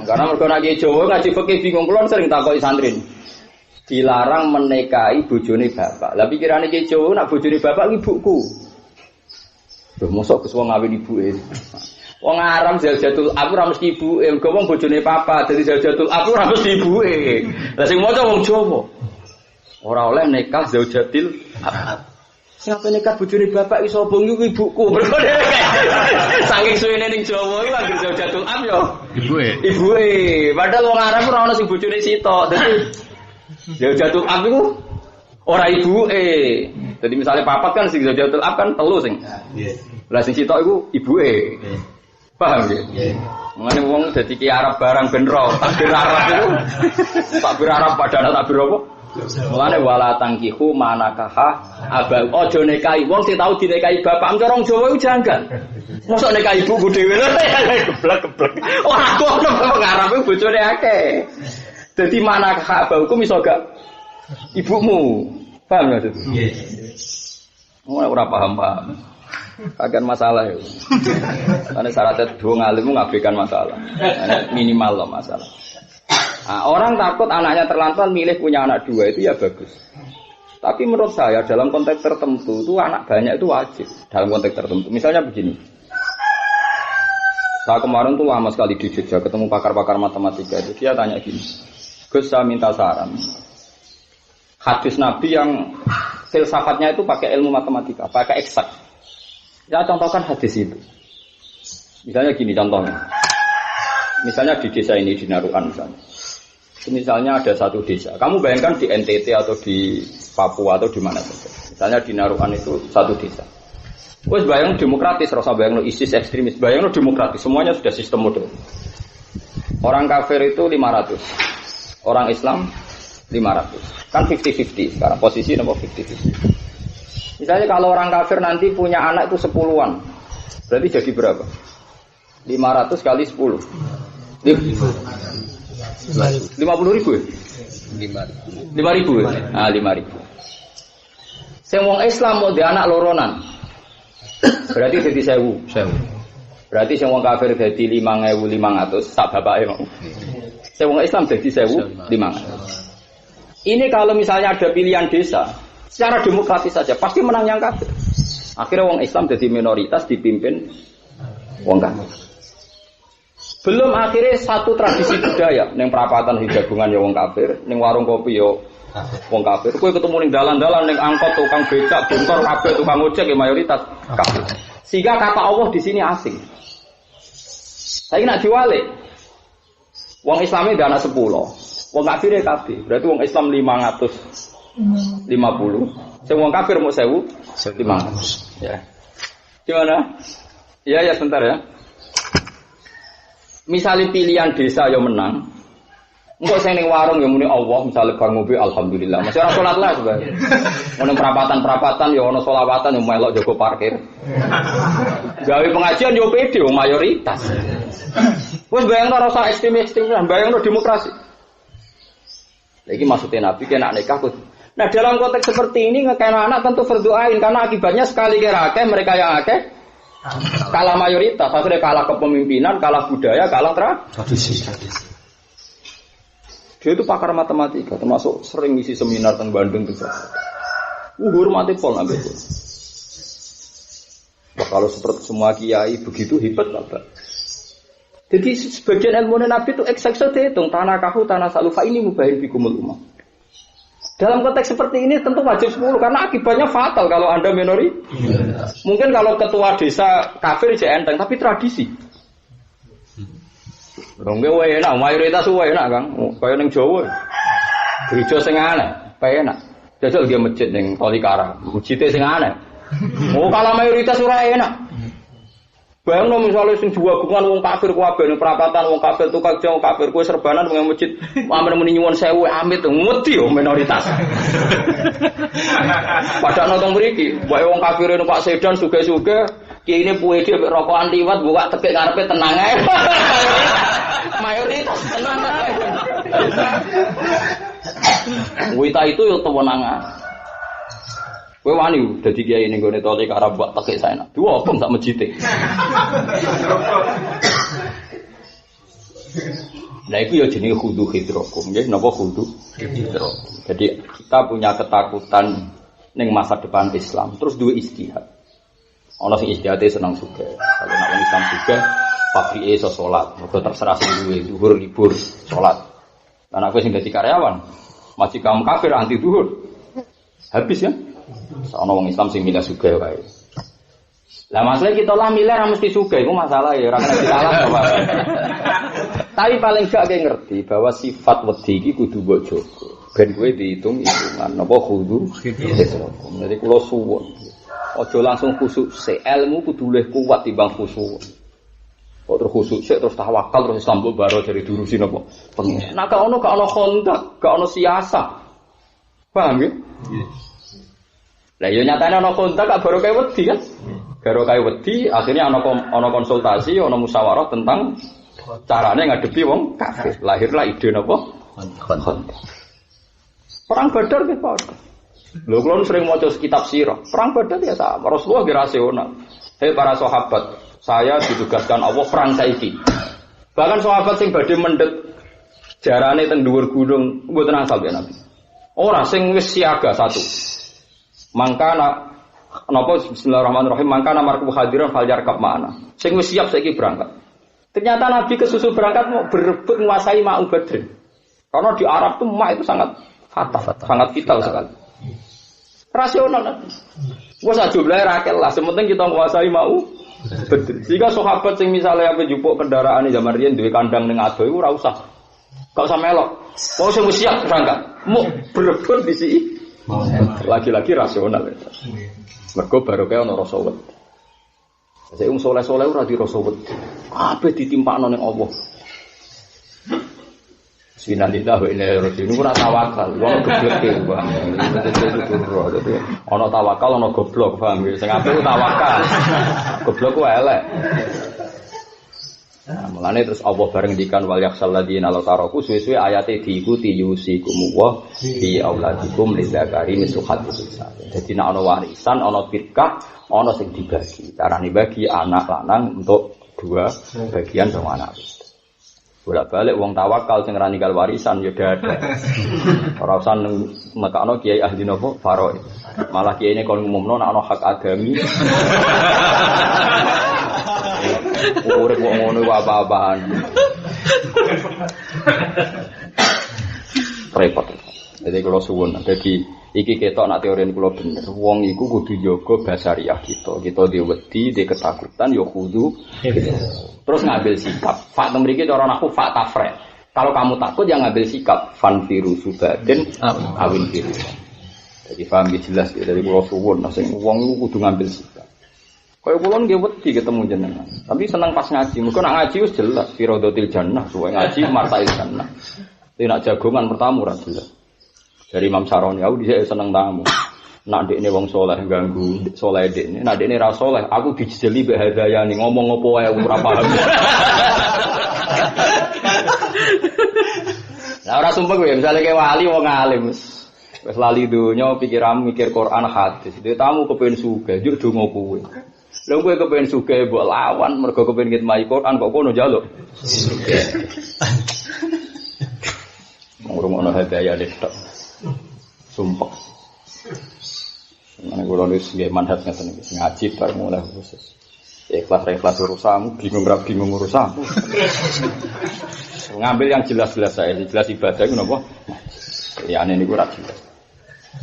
Karena mereka ngaji Jawa ngaji fikih bingung kulon sering takoki santri. Dilarang menikahi bojone bapak. Lah pikirane ki Jawa nak bojone bapak ibuku. Lho mosok Gus wong ngawin ibuke. Wong aram Zaujatul aku ora mesti ibuke, mergo wong bojone papa dadi Zaujatul aku ora mesti ibuke. Lah sing maca wong Jawa. Ora oleh nikah Zaujatil ab. Siapa nikah bojone bapak iso obong iku ibuku. Saking suwene ning Jawa iku anggere Zaujatul ab yo ibuke. Padahal wong Arab ora ono sing bojone sitok. Dadi Zaujatul ab iku ora ibuke. Jadi misalnya papat kan sing Zaujatul ab kan telu sing. Lah sing sitok iku ibuke. Paham nggih? Nggih. Mengene wong dadi ki Arab barang ben ro, takbir Arab itu. Takbir Arab padahal takbir apa? Mulane wala tangkihu manakaha abal aja nikahi wong sing tau dinikahi bapak corong Jawa iku janggal. Mosok nikahi ibuku dhewe lho geblek-geblek. Ora ono wong Arab iku bojone akeh. Dadi manakaha abalku iso gak ibumu. Paham ya? Nggih. Ora paham-paham. Kagan masalah ya. Karena syaratnya dua ngalim ngabaikan masalah. Minimal loh masalah. Nah, orang takut anaknya terlantar milih punya anak 2 itu ya bagus. Tapi menurut saya dalam konteks tertentu itu anak banyak itu wajib dalam konteks tertentu. Misalnya begini, Saya kemarin tuh lama sekali di Jogja ketemu pakar-pakar matematika itu. Dia tanya gini, Gus saya minta saran. Hadis Nabi yang filsafatnya itu pakai ilmu matematika, pakai eksak. Ya contohkan hadis itu. Misalnya gini contohnya. Misalnya di desa ini di Narukan misalnya. Misalnya ada satu desa. Kamu bayangkan di NTT atau di Papua atau di mana saja. Misalnya di Narukan itu satu desa. Wes bayang demokratis, rasa bayang lo ISIS ekstremis, bayang lo demokratis, semuanya sudah sistem model. Orang kafir itu 500, orang Islam 500, kan 50-50 sekarang posisi nomor 50-50. Misalnya kalau orang kafir nanti punya anak itu 10-an, berarti jadi berapa? 500 kali 10, 50.000 ya? 5.000 ya? Ah 5.000. Sing wong Islam mau di anak loronan. Berarti jadi 1.000. Berarti sing wong kafir dadi 5.500 sak bapake mau. Sing wong Islam dadi 1.500. Ini kalau misalnya ada pilihan desa, secara demokratis saja pasti menang yang kafir. Akhirnya wong Islam jadi minoritas dipimpin wong kafir. Belum akhirnya satu tradisi budaya ning perapatan hijagungan ya wong kafir, ning warung kopi ya wong kafir. Kowe ketemu ning dalan-dalan ning angkot tukang becak, bentor kabeh tukang ojek ya mayoritas kafir. Sehingga kata Allah di sini asing. Saya nak diwalik. Wong Islami ada anak 10. Wong kafir ya kafir. Berarti wong Islam 550. Sing wong kafir mau 1.500. Ya. Gimana? Iya ya sebentar ya. Misalnya pilihan desa yang menang, engkau sing ning warung yang muni Allah, misalnya bar mobil alhamdulillah. Masih ora salat lah sebenarnya. Ono perapatan-perapatan ya ono selawatan yang melok jago parkir. Gawe pengajian yo pede mayoritas. Wes bayangno rasa ekstrem-ekstrem, bayangno demokrasi. Lagi maksudnya Nabi kena nikah. Nah dalam konteks seperti ini ngekena anak tentu berdoain karena akibatnya sekali kira akeh mereka yang akeh kalah mayoritas, akhirnya kalah kepemimpinan, kalah budaya, kalah tradisi. Dia itu pakar matematika, termasuk sering ngisi seminar tentang Bandung itu. Hormati pol nabi itu. Kalau seperti semua kiai begitu hebat Bapak. Jadi sebagian ilmu Nabi itu eksaksa dihitung tanah kahu tanah salufa ini mubahin bikumul ummah. Dalam konteks seperti ini tentu wajib 10 karena akibatnya fatal kalau Anda minoritas. Mungkin kalau ketua desa kafir aja enteng tapi tradisi. Rongge wae enak, mayoritas wae enak, Kang. Kaya ning Jawa. Gereja sing aneh, pae enak. Jajal dia masjid ning Tolikara, masjid sing aneh. Oh, kalau mayoritas ora enak. Bayangno misalnya sing diwagungan wong kafir kabeh ning perapatan wong kafir tukang Jawa kafir kowe serbanan ning masjid amen muni nyuwun sewu amit ngedi yo minoritas. Padahal nonton mriki, wae wong kafir numpak sedan suge-suge, kiye puwe dhewe rokokan liwat buka tekek karepe tenang ae. Mayoritas tenang ae. Wita itu yo tewenangan. Kowe wani dadi kiai ning gone tole karo mbok tekek saena. Dua apa sak mejite. Nah itu ya jenenge khudu hidrokum nggih, napa khudu hidrokum. Jadi kita punya ketakutan ning masa depan Islam, terus duwe istihad. Ana sing istihate seneng sugih. Kalau nek wong Islam sugih, pabrike iso salat, mergo terserah sing duwe zuhur libur salat. Lan aku sing dadi karyawan, masih kaum kafir anti zuhur. Habis ya. Ana wong Islam sing milih sugih wae. Lah masalah kita lah milih ra mesti sugih, iku masalah ya ora kena salah apa. Tapi paling gak kowe ngerti bahwa sifat wedi iki kudu mbok jaga. Ben kowe dihitung-hitungan napa kudu. Jadi kula suwun. Aja langsung khusuk sik, ilmu kudu luwih kuat timbang khusuk. Kok terus khusuk sik terus tawakal terus Islam baro dari durusi napa pengen. Nah gak ono kontak, gak ono siasat. Paham ya? Lah yo nyatane ana kontak gak baru kaya wedi kan. Baru kaya wedi akhirnya ana konsultasi, ana musyawarah tentang carane ngadepi wong kafir. Lahirlah ide napa? Kontak. Perang Badar nggih Pak. Lho kula sering maca kitab sirah. Perang Badar ya sama. Rasulullah nggih rasional. Hei para sahabat, saya ditugaskan Allah perang saiki. Bahkan sahabat sing badhe mendhet jarane teng dhuwur gunung mboten asal ya Nabi. Ora sing wis siaga satu. Mangkana napa bismillahirrahmanirrahim mangkana marku hadiran fal yarkab ma'ana. Sing wis siap saiki berangkat. Ternyata Nabi kesusu berangkat mau berebut menguasai Ma'u Badrin. Karena di Arab tuh Ma itu sangat fatal, sangat vital sekali. Rasional Nabi. Wes aja jumlahe rakel lah, sementing kita menguasai Ma'u Badrin. Sehingga sahabat sing misalnya apa njupuk kendaraan zaman riyen duwe kandang ning ado iku ora usah. Gak usah melok. Mau sing siap berangkat. Mau berebut di sini. Lagi-lagi rasional. Mergo barokah ana rasa wedi. Sing soleh-soleh ora di rasa wedi. Kabeh ditimpakno ning Allah. Bismillah wa inna ilaihi raji'un. Ora tawakal, wong gebleke paham. Dadi ana tawakal ana goblok paham. Sing apik ku tawakal. Goblok ku elek. Nah, mulane terus Allah bareng ngendikan wal yakhsal ladina law taraku suwe-suwe ayate diikuti yusikum wa fi auladikum lidzakari mislu hadzil. Dadi nek ana warisan, ana firqah, ana sing dibagi. Carane bagi anak lanang untuk 2 bagian sama anak. Bolak-balik wong tawakal sing ra ninggal warisan ya ada. Ora usah mekakno kiai ahli napa faraid. Malah kiyaine kon ngumumno nek ana hak agami. Urip kok ngono wae apa-apaan. Repot. Jadi kalau suwun, jadi iki ketok nak teori kula bener. Wong iku kudu jaga basariah kita. Kita diwedi, diketakutan ya kudu. Terus ngambil sikap. Fak mriki cara aku fak tafre. Kalau kamu takut ya ngambil sikap. Fan virus subaden awin virus. Jadi paham jelas ya dari kula suwun, sing wong iku kudu ngambil sikap. Kaya kula nggih wedi ketemu jenengan. Tapi seneng pas ngaji. Mergo nak ngaji wis jelas firadatil jannah, suwe ngaji martail jannah. Tapi nak jagongan pertama ora jelas. Dari Imam Saroni aku dhisik seneng tamu. Nak ndekne wong saleh ganggu saleh ndekne. Nak ndekne ra saleh, aku dijeli mbek hadayane ngomong apa wae ora paham. Lah ora sumpah kowe misale ke wali wong alim wis lali donya pikiran mikir Quran hadis. Dhewe tamu kepengin sugih, njuk donga kowe. Lha kowe kepengin sugih mbok lawan mergo kepengin ngitmai Quran kok kono njaluk. Sugih. Ngurung-ngurung hadayane tok. Sumpah. Mana kalau nulis gaya manhat ngeten iki ngaji bar mulai khusus. Ikhlas urusanmu, bingung urusanmu. Ngambil yang jelas-jelas saya, jelas ibadah itu napa? Ya aneh niku ora jelas.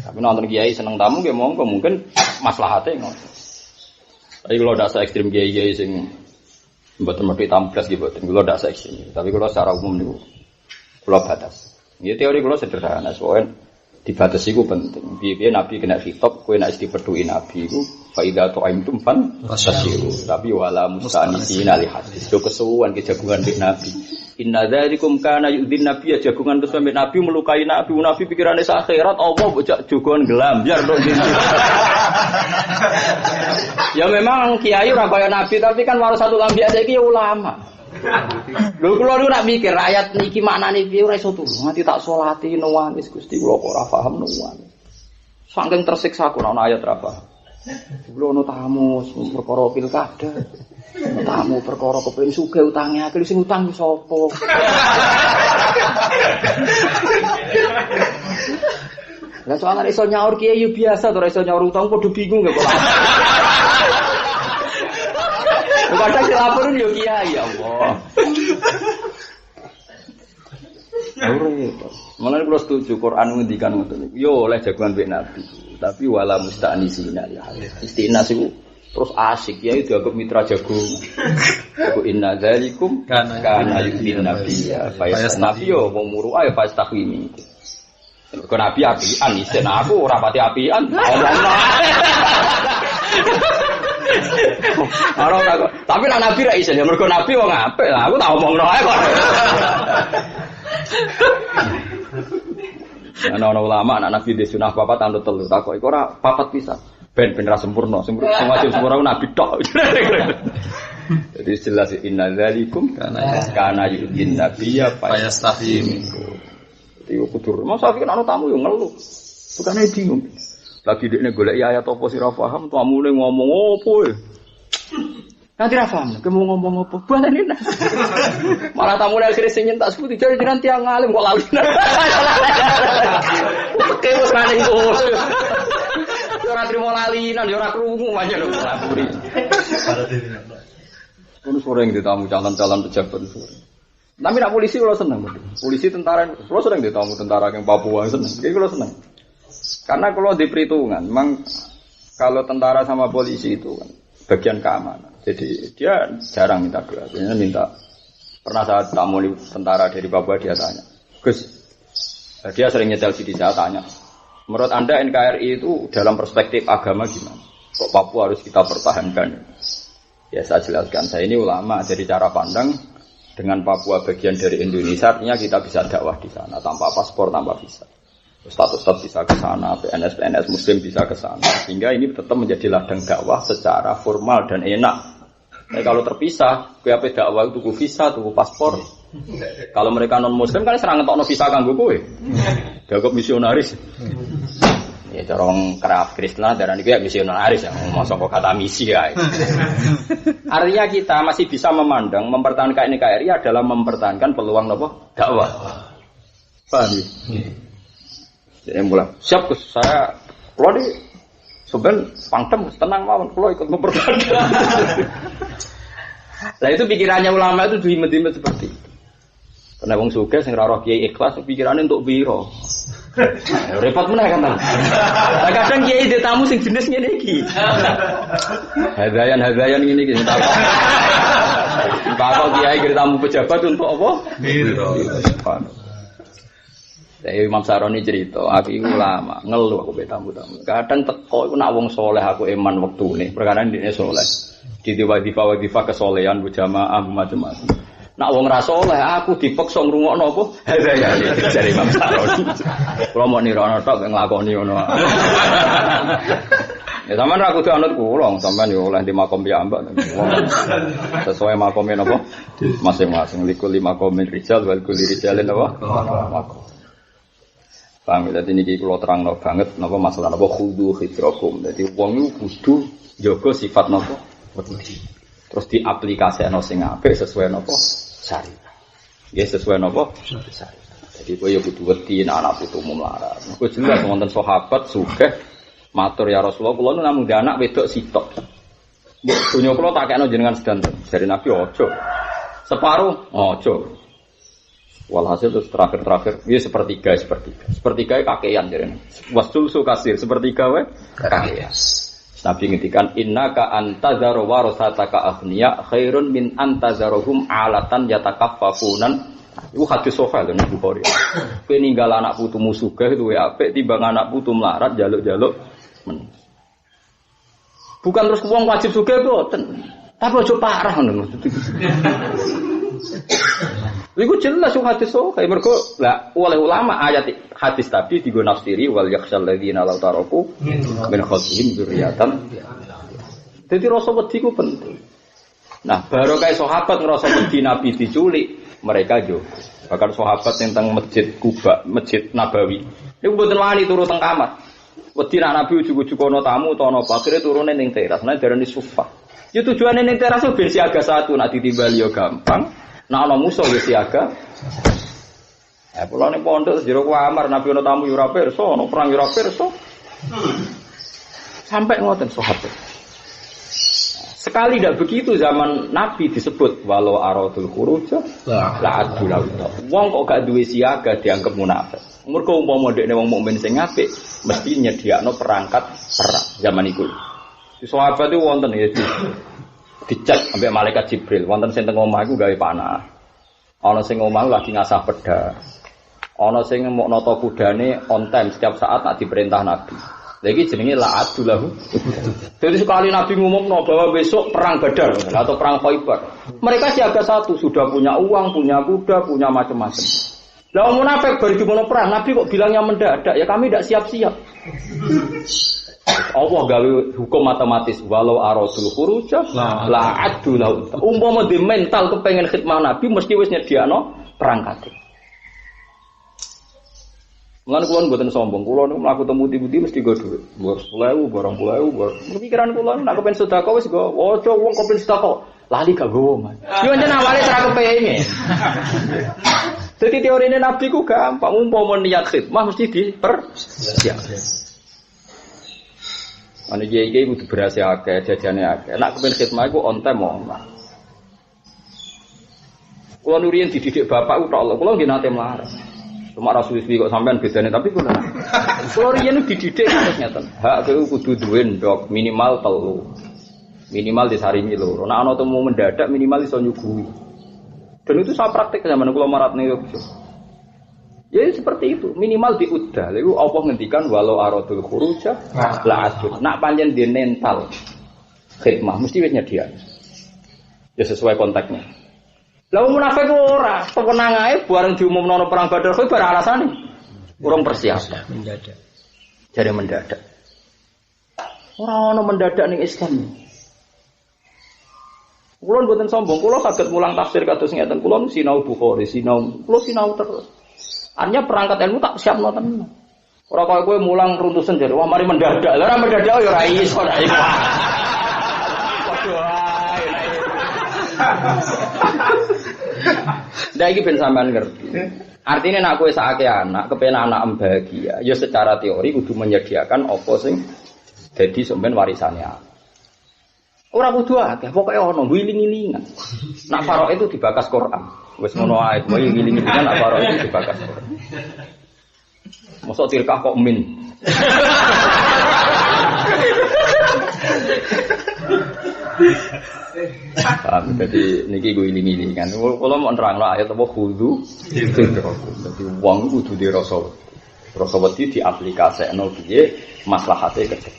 Tapi nonton kiai seneng tamu nggih monggo mungkin maslahate ngono. Tapi kalau ndak ekstrem kiai sing mboten mesti tamplas nggih mboten. Kalau ndak ekstrem, tapi kalau secara umum niku kula batas. Nggih teori kula sederhana, soalnya dibatasi ku penting. Piye Nabi kena khitab, kowe nek dipedhuki Nabi iku fa idza tu'imtum fan fasasiru. Tapi wala musta'nisina li hadis. Do kesuwen ke jagungan mbek Nabi. Inna dzalikum kana yu'dhin Nabi jagungan terus mbek Nabi melukai Nabi. Nabi pikirane akhirat Allah bocah jagungan gelambyar tok gitu. Ya memang kiai ora kaya Nabi, tapi kan warasatul anbiya saiki ya ulama. Lho kula niku nak mikir ayat niki maknane piye ora iso turu. Mati tak salati nuwangis Gusti kula kok ora paham nuwangis. Saking tersiksa aku ana ayat ra paham. Kula ono tamu perkara pilkada. Tamu perkara kepengin sugih utange akeh sing utang sapa. Lah soalnya iso nyaur kiai yo biasa to ora iso nyaur utang padha bingung kok. Kadang dilaporin yo kiai ya Allah. Mulane kula setuju Quran ngendikan ngoten niku. Yo oleh jagoan mbek Nabi, tapi wala musta'nisina ya. Istinas iku terus asik ya dianggap mitra jagung. Ku inna dzalikum kana yu'min nabiyya. Fa nabi yo wong muru ae pas takwimi. Kok nabi apian isen aku ora pati apian. Tapi nek nabi ra isen ya mergo nabi wong apik lah. Aku tak omongno ae kok. Ana ulama anak nabi di sunah papat anut telu takok iku ora papat pisan. Ben ra sempurna, sing wajib sempurna nabi tok. Jadi jelas inna dzalikum kana yu'dhin nabiyya fayastahim. Iku kudur. Mas saiki ana tamu yo ngeluh. Bukane bingung. Lagi dekne goleki ayat apa sira paham, tamune ngomong opo e. Nanti ra paham, kemu ngomong apa? Balane. Malah tamune akhire sing nyentak sebut jare jenengan tiyang alim kok lali. Oke wis maning kok. Ora trimo lalinan, ya ora krungu pancen lho lapuri. Kulo sering ditamu calon-calon pejabat sore. Tapi nak polisi kalau seneng, polisi tentara kalau sering ditamu tentara yang Papua seneng. Kayak kalau seneng. Karena kalau di perhitungan, memang kalau tentara sama polisi itu kan bagian keamanan. Jadi dia jarang minta doa, biasanya minta. Pernah saat tamu tentara dari Papua dia tanya, Gus, dia sering nyetel CD saya tanya, menurut Anda NKRI itu dalam perspektif agama gimana? Kok Papua harus kita pertahankan? Ya saya jelaskan, saya ini ulama, jadi cara pandang dengan Papua bagian dari Indonesia, artinya kita bisa dakwah di sana tanpa paspor, tanpa visa. Status tetap bisa ke sana, PNS Muslim bisa ke sana, sehingga ini tetap menjadi ladang dakwah secara formal dan enak. Tapi kalau terpisah, PHP dakwah itu tuku visa, tuku paspor. Kalau mereka non Muslim kan serang ngetokno visa kanggo kowe. Dianggap misionaris. Ya corong kerap Kristen darah ini kayak misionaris ya, masuk kata misi ya. Artinya kita masih bisa memandang mempertahankan NKRI adalah mempertahankan peluang apa? Dakwah. Paham ya? Jadi mulai siap Gus, saya keluar di sebenarnya pangtem tenang mawon, keluar ikut mempertahankan. Nah itu pikirannya ulama itu dimet-dimet seperti itu. Karena wong sugih sing ora roh kiai ikhlas pikirane untuk biro. Repot meneh kan. Lah kadang kiai di tamu sing jenis ngene iki. Hadayan ngene iki tak. Bapak kiai ki tamu pejabat untuk apa? Biro. Saya Imam Saroni cerita, aku iku ulama, ngeluh aku be tamu-tamu. Kadang teko iku nak wong saleh aku iman wektune, perkara ndekne saleh. Di wadifah kesolehan berjamaah macam-macam. Nak wong ra saleh aku dipaksa ngrungokno apa? Hadayan dari Imam Saroni. Kula mau nirono tok nglakoni ngono. Ya sampean ra kudu anut kula, sampean yo oleh di makom piyambak. Sesuai makome napa? Masing-masing likul makom rijal wal kulli rijalin apa? Makom. Paham ya, jadi ini kalau terang banget, napa masalah napa khudu khidrakum. Jadi wong itu kudu jaga sifat napa wedi. Terus diaplikasikan sing apik sesuai napa syariat. Ya sesuai napa syariat. Jadi kowe ya kudu wedi anak putumu melarat. Kowe jelas wonten sahabat sugih matur ya Rasulullah, kula namung anak wedok sitok. Mbok dunya kula tak kekno jenengan sedanten. Jare Nabi ojo. Separuh ojo. Walhasil terus terakhir ya sepertiga kakean jadi wasul sukasir sepertiga kakean. Nabi ngintikan innaka antazaru warasataka aghniya khairun min antazaruhum alatan yatakaffafunan. Itu hadis sahih lho Bukhari. Kowe ninggal anak putumu sugih duwe apik timbang anak putu melarat jaluk-jaluk men. Bukan terus wong wajib sugih boten. Tapi aja parah ngono. Iku jelas hadis sahih mergo lah oleh ulama ayat hadis tadi digo nafsiri wal yakhshal ladzina law taraku min khalfihim dzurriatan. Dadi rasa wedi ku penting. Nah, baru kayak sahabat ngerasa wedi Nabi diculik, mereka juga. Bahkan sahabat yang teng Masjid Kuba, Masjid Nabawi. Niku mboten wani turu teng kamar. Wedi nak Nabi ujug-ujug ana tamu utawa apa, akhire turune ning teras. Nah, darani sufah. Ya tujuane ning teras ben siaga satu, nak ditimbali yo gampang. Nah ana musuh wis siaga. Pulau ning pondok jero kamar Nabi ana tamu yo ora pirsa, ana perang yo ora pirsa. Sampai ngoten sahabat. Sekali tidak begitu zaman Nabi disebut walau aradul khuruj la adul. Wong kok gak duwe siaga dianggap munafik. Mergo umpama dekne wong mukmin sing apik mesti nyediakno perangkat perang zaman iku. Di sahabat itu wonten ya dicek sampai malaikat Jibril, wonten sing teng omah iku gawe panah. Ana sing omah lagi ngasah pedha. Ana sing mok nata kudane on time setiap saat nak diperintah Nabi. Lha iki jenenge la'adulahu. Jadi sekali Nabi ngumumno bahwa besok perang Badar atau perang Khaibar. Mereka siaga satu, sudah punya uang, punya kuda, punya macam-macam. Lah munafik baru dimono perang, Nabi kok bilangnya mendadak? Ya kami tidak siap-siap. Allah gawe hukum matematis walau aradul khuruj la adulahu. Umpama di mental kepengen khidmah Nabi mesti wis nyediakno perangkat. Mulane kula mboten sombong, kula niku mlaku temu pundi-pundi mesti go dhuwit. Mbok 10.000, barang 10.000, pikiran kula nek kepen sedekah wis go, ojo wong kepen sedekah, lali gak gowo, Mas. Yo njen awale ora kepengin. Dadi teorine Nabi ku gampang, umpama niat khidmah mesti dipersiap. Ane kiai kudu berhasil akeh, jajane akeh. Nek kepen khidmah iku on time omah. Kula nuriyen dididik bapak tok Allah. Kula nggih nate melarat. Cuma rasul-rasul kok sampean bedane tapi kula. Kula riyen dididik terus ngeten. Hak kowe kudu duwe ndok minimal 3. Minimal disaringi loro. Nek ana temu mendadak minimal iso nyuguhi. Dan itu saya praktek zaman kula marat ning Yogyakarta. Ya seperti itu, minimal diudah. Lalu Allah ngendikan walau aradul khuruja la asud. Nak pancen dia mental khidmah mesti wis nyediakan. Ya sesuai konteksnya. Lah munafik ora, pemenang ae bareng diumumno perang Badar kuwi bar alasane. Urung persiapan mendadak. Jadi mendadak. Ora ono mendadak ning Islam. Kulo mboten sombong, kulo saged mulang tafsir kados ngeten. Kulo sinau Bukhari, kulo sinau terus. Artinya perangkat ilmu tak siap nonton. Ora kaya kowe mulang runtusan jare, wah mari mendadak. Lah ora mendadak ya ora iso nek iku. Padha ae. Ndak iki ben sampean ngerti. Artinya nek kowe sakake anak, kepenak anak bahagia, ya secara teori kudu menyediakan apa sing dadi sampean warisane anak. Ora kudu akeh, pokoke ono wiling-wilingan. Nak farok itu dibakas Quran. Wis ngono ae, kowe wiling-wilingan nak farok itu dibakas Quran. Mosok tirkah kok min. Jadi niki gue wiling-wilingan. Kalau mau nerangno ayat apa kudu dadi wong kudu dirasa. Rasa wedi diaplikasekno piye maslahate kerja.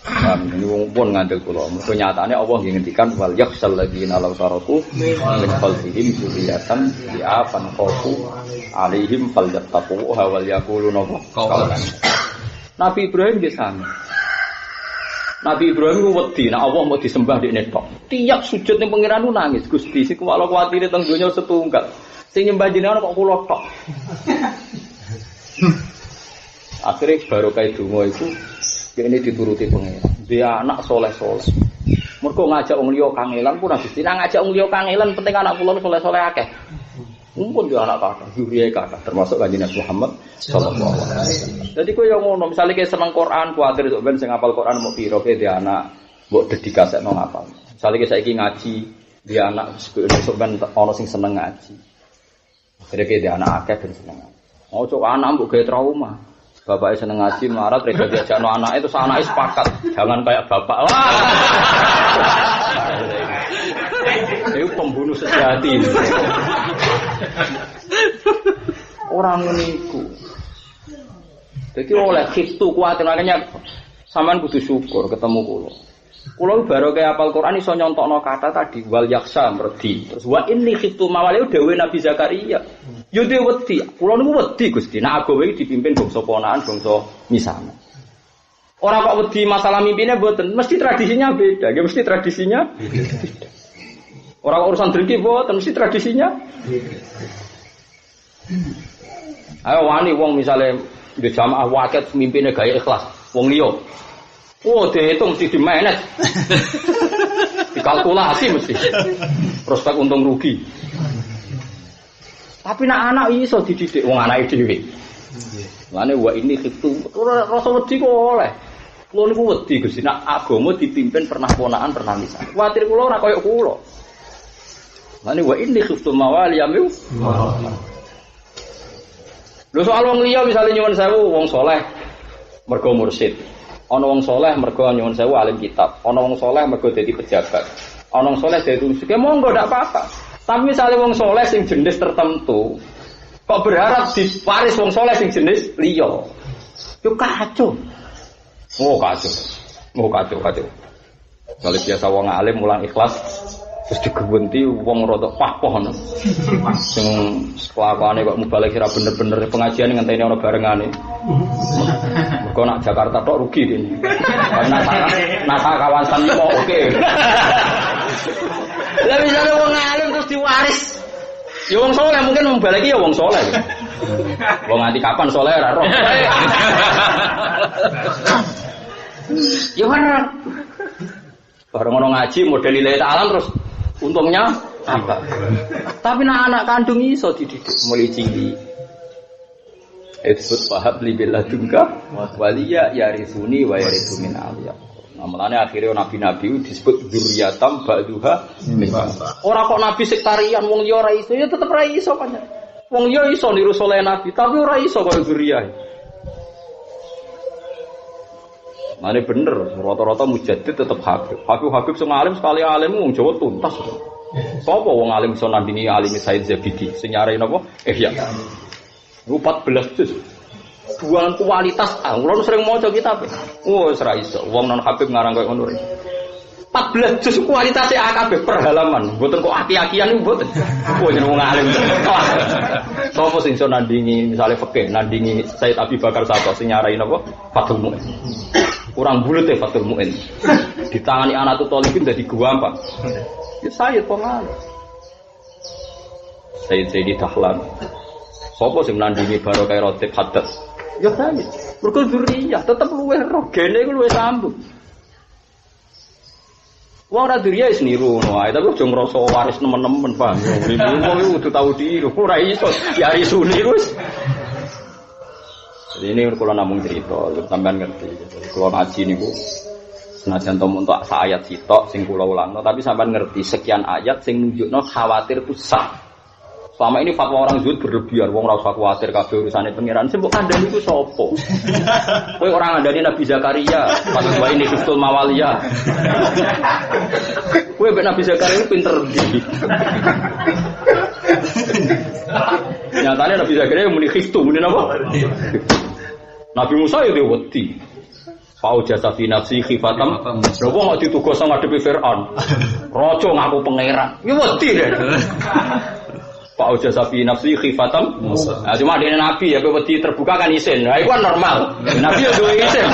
Ini wong pun ngandel kula. Mergo nyatane Allah nggih ngendikan wal yakhsal ladzina law taraku min khalfihim dzurriyyatan ya'afan qafu alaihim falyattaqu wal yaquluna qawlan. Nabi Ibrahim nggih sami. Nabi Ibrahim wedi nek Allah mau disembah dekne tok. Tiap sujud ning pangeran nangis, Gusti sing kula kuwatire teng donya setunggal. Sing nyembah jenengan kok kula tok. Akhire barokah donga iku ini dituruti pengeran. Dia anak soleh-soleh. Mergo ngajak wong liya kangelan pun Gusti. Nek ngajak wong liya kangelan penting anak kula soleh-soleh akeh. Mumpun dia anak kakak, juriye kakak termasuk Kanjeng Nabi Muhammad sallallahu alaihi wasallam. Jadi kowe yo ngono, misale kowe seneng Quran, kuwatir sok ben sing hafal Quran mau piro kowe dia anak mbok dedikasekno ngapal. Misale kowe saiki ngaji, dia anak sok ben ana sing seneng ngaji. Jadi kowe dia anak akeh ben seneng. Ojo anak mbok gawe trauma. Bapaknya seneng ngaji, marah, mereka diajak no anaknya, terus anaknya sepakat. Jangan kayak bapak. Wah! Itu pembunuh sejati. Orang meniku. Jadi oleh khiftu kuatin, makanya sampean kudu syukur ketemu kulo. Kulo baru kayak apal Quran iso nyontokno kata tadi wal yaksa merdi. Terus wa inni khiftu mawali dawuh Nabi Zakaria. Yo dhewe wedi, kula niku wedi Gusti. Nek agawe iki dipimpin bangsa ponakan, bangsa misana. Ora kok wedi masalah mimpine mboten, mesti tradisinya beda. Ya mesti tradisinya beda. Ora urusan drengki mboten, mesti tradisinya beda. Ayo wani wong misale di jamaah waket mimpine gaya ikhlas, wong liya. Oh, dihitung mesti di-manage. Dikalkulasi mesti. Prospek untung rugi. Tapi nak anak iso dididik wong anake dhewe. Lane wa ini khiftu rasa wedi kok oleh. Kulo niku wedi Gusti nak agama dipimpin pernah ponakan pernah misan. Kuwatir kulo ora koyo kulo. Lane wa ini khiftu mawali yamu. Lho soal wong liya misale nyuwun sewu wong saleh mergo mursyid. Ana wong saleh mergo nyuwun sewu alim kitab. Ana wong saleh mergo dadi pejabat. Ana wong saleh dadi musik. Monggo ndak apa-apa. Tapi misalnya wong soleh sing jenis tertentu, kok berharap diwaris wong soleh sing jenis liya, itu kacau. Oh kacau. Kalau biasa wong alim mulang ikhlas, terus digewenti wong rodok pahpoh. Sing kelakuane kok mubalek ora bener-bener pengajian ngenteni ana barengane. Mergo nak Jakarta tok rugi dene. Nasa kawasan kok oke. Lah misalnya wong alim terus diwaris. Ya wong saleh mungkin wong baleki ya wong saleh. Wong nganti kapan saleh ora roh. Ya bener. Bareng ono ngaji model lillahi ta'ala terus untungnya apa? Tapi anak kandung iso dididik mulai cilik. Disebut fahab li biladunka waliya yarisuni wa yarisu min aliyah. Nah, mulanya akhirnya nabi-nabi disebut dzurriyatam ba'duha min ba'd. Ora kok nabi sektarian wong liya ora iso, ya tetep ora iso kan. Wong liya iso niru saleh nabi, tapi ora iso kaya dzurriyah. Mane bener, rata-rata mujaddid tetep Habib. Habib sing alim sekali alim wong Jawa tuntas. Sapa wong alim iso nandingi alime Said Zabidi? Sing nyarani napa? Ihya. 14 juz. Buang kualitas, kula sering maca kitab. Wis ra iso. Wong non Habib ngarang koyo ngono. 14 juz kualitasé akeh per halaman. Mboten kok aki-akian niku mboten. Oh jeneng wong alim. Sopo sing iso nandingi misale fikih, nandingi Said Abi Bakar Sato sing nyarai napa? Fathul Mu'in. Kurang bulet ya Fathul Mu'in. Ditangani anak Talibin dadi gampang. Ya Sayyid pengal. Sayyid Dahlan. Sopo sing nandingi Barokah Rotib Haddad? Ya Sayyid. Mergo dzurriyah tetep luwih roh, gene iku luwih sambung. Wong ora dzurriyah wis niru ngono ae, tapi aja ngrasa waris nemen-nemen, Pak. Wong iku kudu tau diru, ora iso ya risune wis. Jadi ini kalau namung cerita, sampean ngerti. Kalau ngaji niku senajan to untuk sak ayat sitok sing kula ulangno, tapi sampean ngerti sekian ayat sing nunjukno khawatir itu sah. Selama ini fatwa orang zuhud berlebihan, wong ora usah kuwatir kabeh urusane pangeran. Sing mbok kandhani iku sapa? Kowe ora ngandani Nabi Zakaria, pas wae ini Kristul Mawalia. Kowe ben Nabi Zakaria pinter ndi? Nyatane Nabi Zakaria muni Kristus, muni napa? Nabi Musa ya wedi. Pau jasa fi nafsi khifatam. Lha wong kok ditugas ngadepi Firaun. Raja ngaku pangeran. Ya wedi deh. Pak Uja Safi nafsi khifatam Musa. Nah, cuma dia nabi ya, wedi terbuka kan isin. Nah, itu kan normal. Nabi ya duwe isin.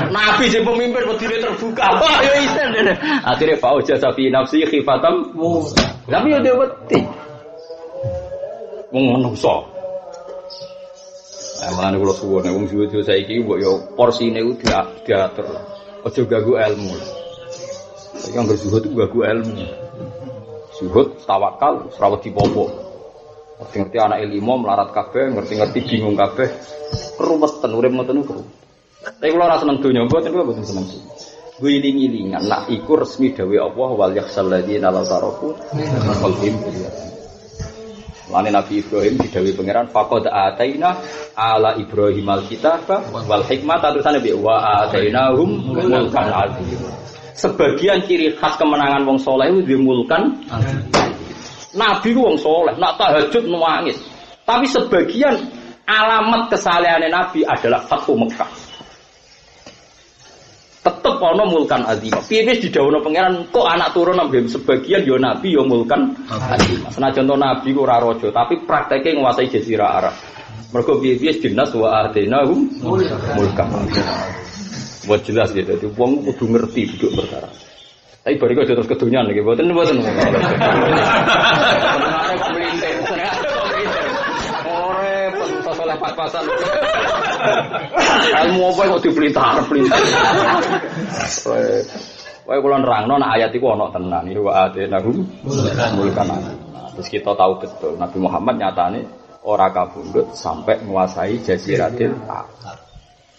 Nabi sing pemimpin wedi terbuka. Oh, ya isin dene. Akhire Pak Uja Safi nafsi khifatam Musa. Tapi ya dia wedi. Wong menungso. Mulane kula suwun wong suwe-suwe saiki mbok yo porsine ku diatur. Aja ganggu ilmu. Iki anggere zuhud ku ganggu ilmu. Zuhud tawakal ora wedi popo. Ngerti anak ilmu melarat kabeh, ngerti-ngerti bingung kabeh. Keruwetan urip ngoten niku. Tapi kula ora seneng donya, mboten kula mboten seneng. Gue iling-ilingan nak iku resmi dawuh Allah wal yakhsal ladina la taraku qalbihim. Lane Nabi Ibrahim didhawuhi pangeran faqad ataina ala Ibrahim al-kitab wal hikmah terusane bi wa atainahum mulkan azim. Sebagian ciri khas kemenangan wong saleh itu dimulkan Nabi ku wong saleh, nak tahajud nangis. Tapi sebagian alamat kesalehane Nabi adalah Fathu Mekah. Tetep ana mulkan azim. Piye wis didhawuhna pangeran kok anak turun nambah sebagian ya Nabi ya mulkan azim. Senajan to Nabi ku ora raja, tapi prakteke nguasai jazirah Arab. Mergo piye-piye dinas wa atainahum mulkan azim. Buat jelas gitu, jadi wong kudu ngerti duduk perkara. Tapi bariku aja terus kedunyan lagi, buatan. Ore pentas oleh pas-pasan. Ilmu apa kok dipelintar-pelintar. Wae kula nerangno nek ayat iku ana tenan iki wa atenahum mulkan. Terus kita tahu betul Nabi Muhammad nyatane ora kabundut sampai menguasai Jaziratul Arab.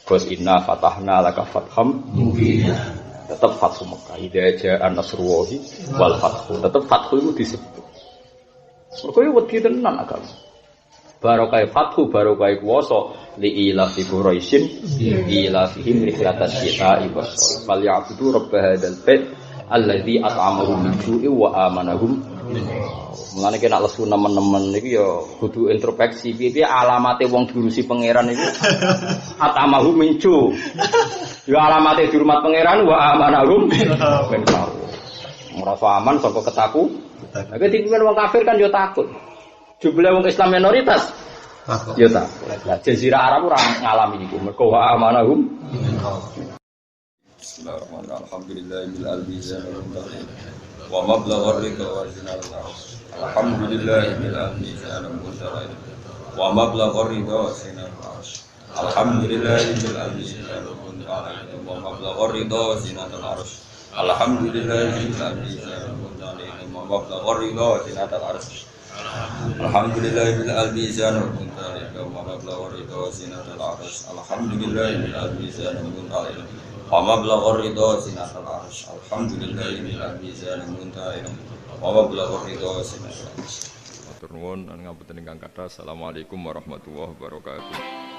Qul inna fatahna laka fatham mubina. Tetap Fathu Mekah, hidayah an-nasrullahi wal fathu. Tetap fathu itu disebut. Mereka wedi tenan agama. Barokah fathu, barokah kuwasa li ilafi Quraisyin, ilafihim rihlatas syita'i was-shayf. Fal ya'budu rabb hadzal bait alladzi at'amahum min ju'in wa amanahum min khauf. Mulane nek lesu nemen-nemen iki ya kudu introspeksi piye-piye alamate wong diurusi pangeran iku at'amahum min ju'. Ya alamate dihormat pangeran wa amanahum min khauf. Ngrasa aman saka ketaku. Nek dipimpin wong kafir kan yo takut. Jumlah wong Islam minoritas yo takut. Lah jazirah Arab ora ngalami iku. Mergo wa amanahum min khauf. Bismillahirrahmanirrahim. Alhamdulillahil albizan wa mablagh ar-ridha wa zinal arsh. Alhamdulillahil albizan wa mablagh ar-ridha wa zinal arsh. Alhamdulillahil albizan wa mablagh ar-ridha wa zinal arsh. Alhamdulillahil albizan wa mablagh ar-ridha wa zinal arsh. Alhamdulillahil albizan wa mablagh ar-ridha wa zinal arsh. Alhamdulillahil albizan wa mablaghur ridha sinatal arsy alhamdulillahi bil mizan muntahin wa mablaghur ridha sinatal arsy. Matur nuwun ngapunten ingkang kathah. Assalamualaikum warahmatullahi wabarakatuh.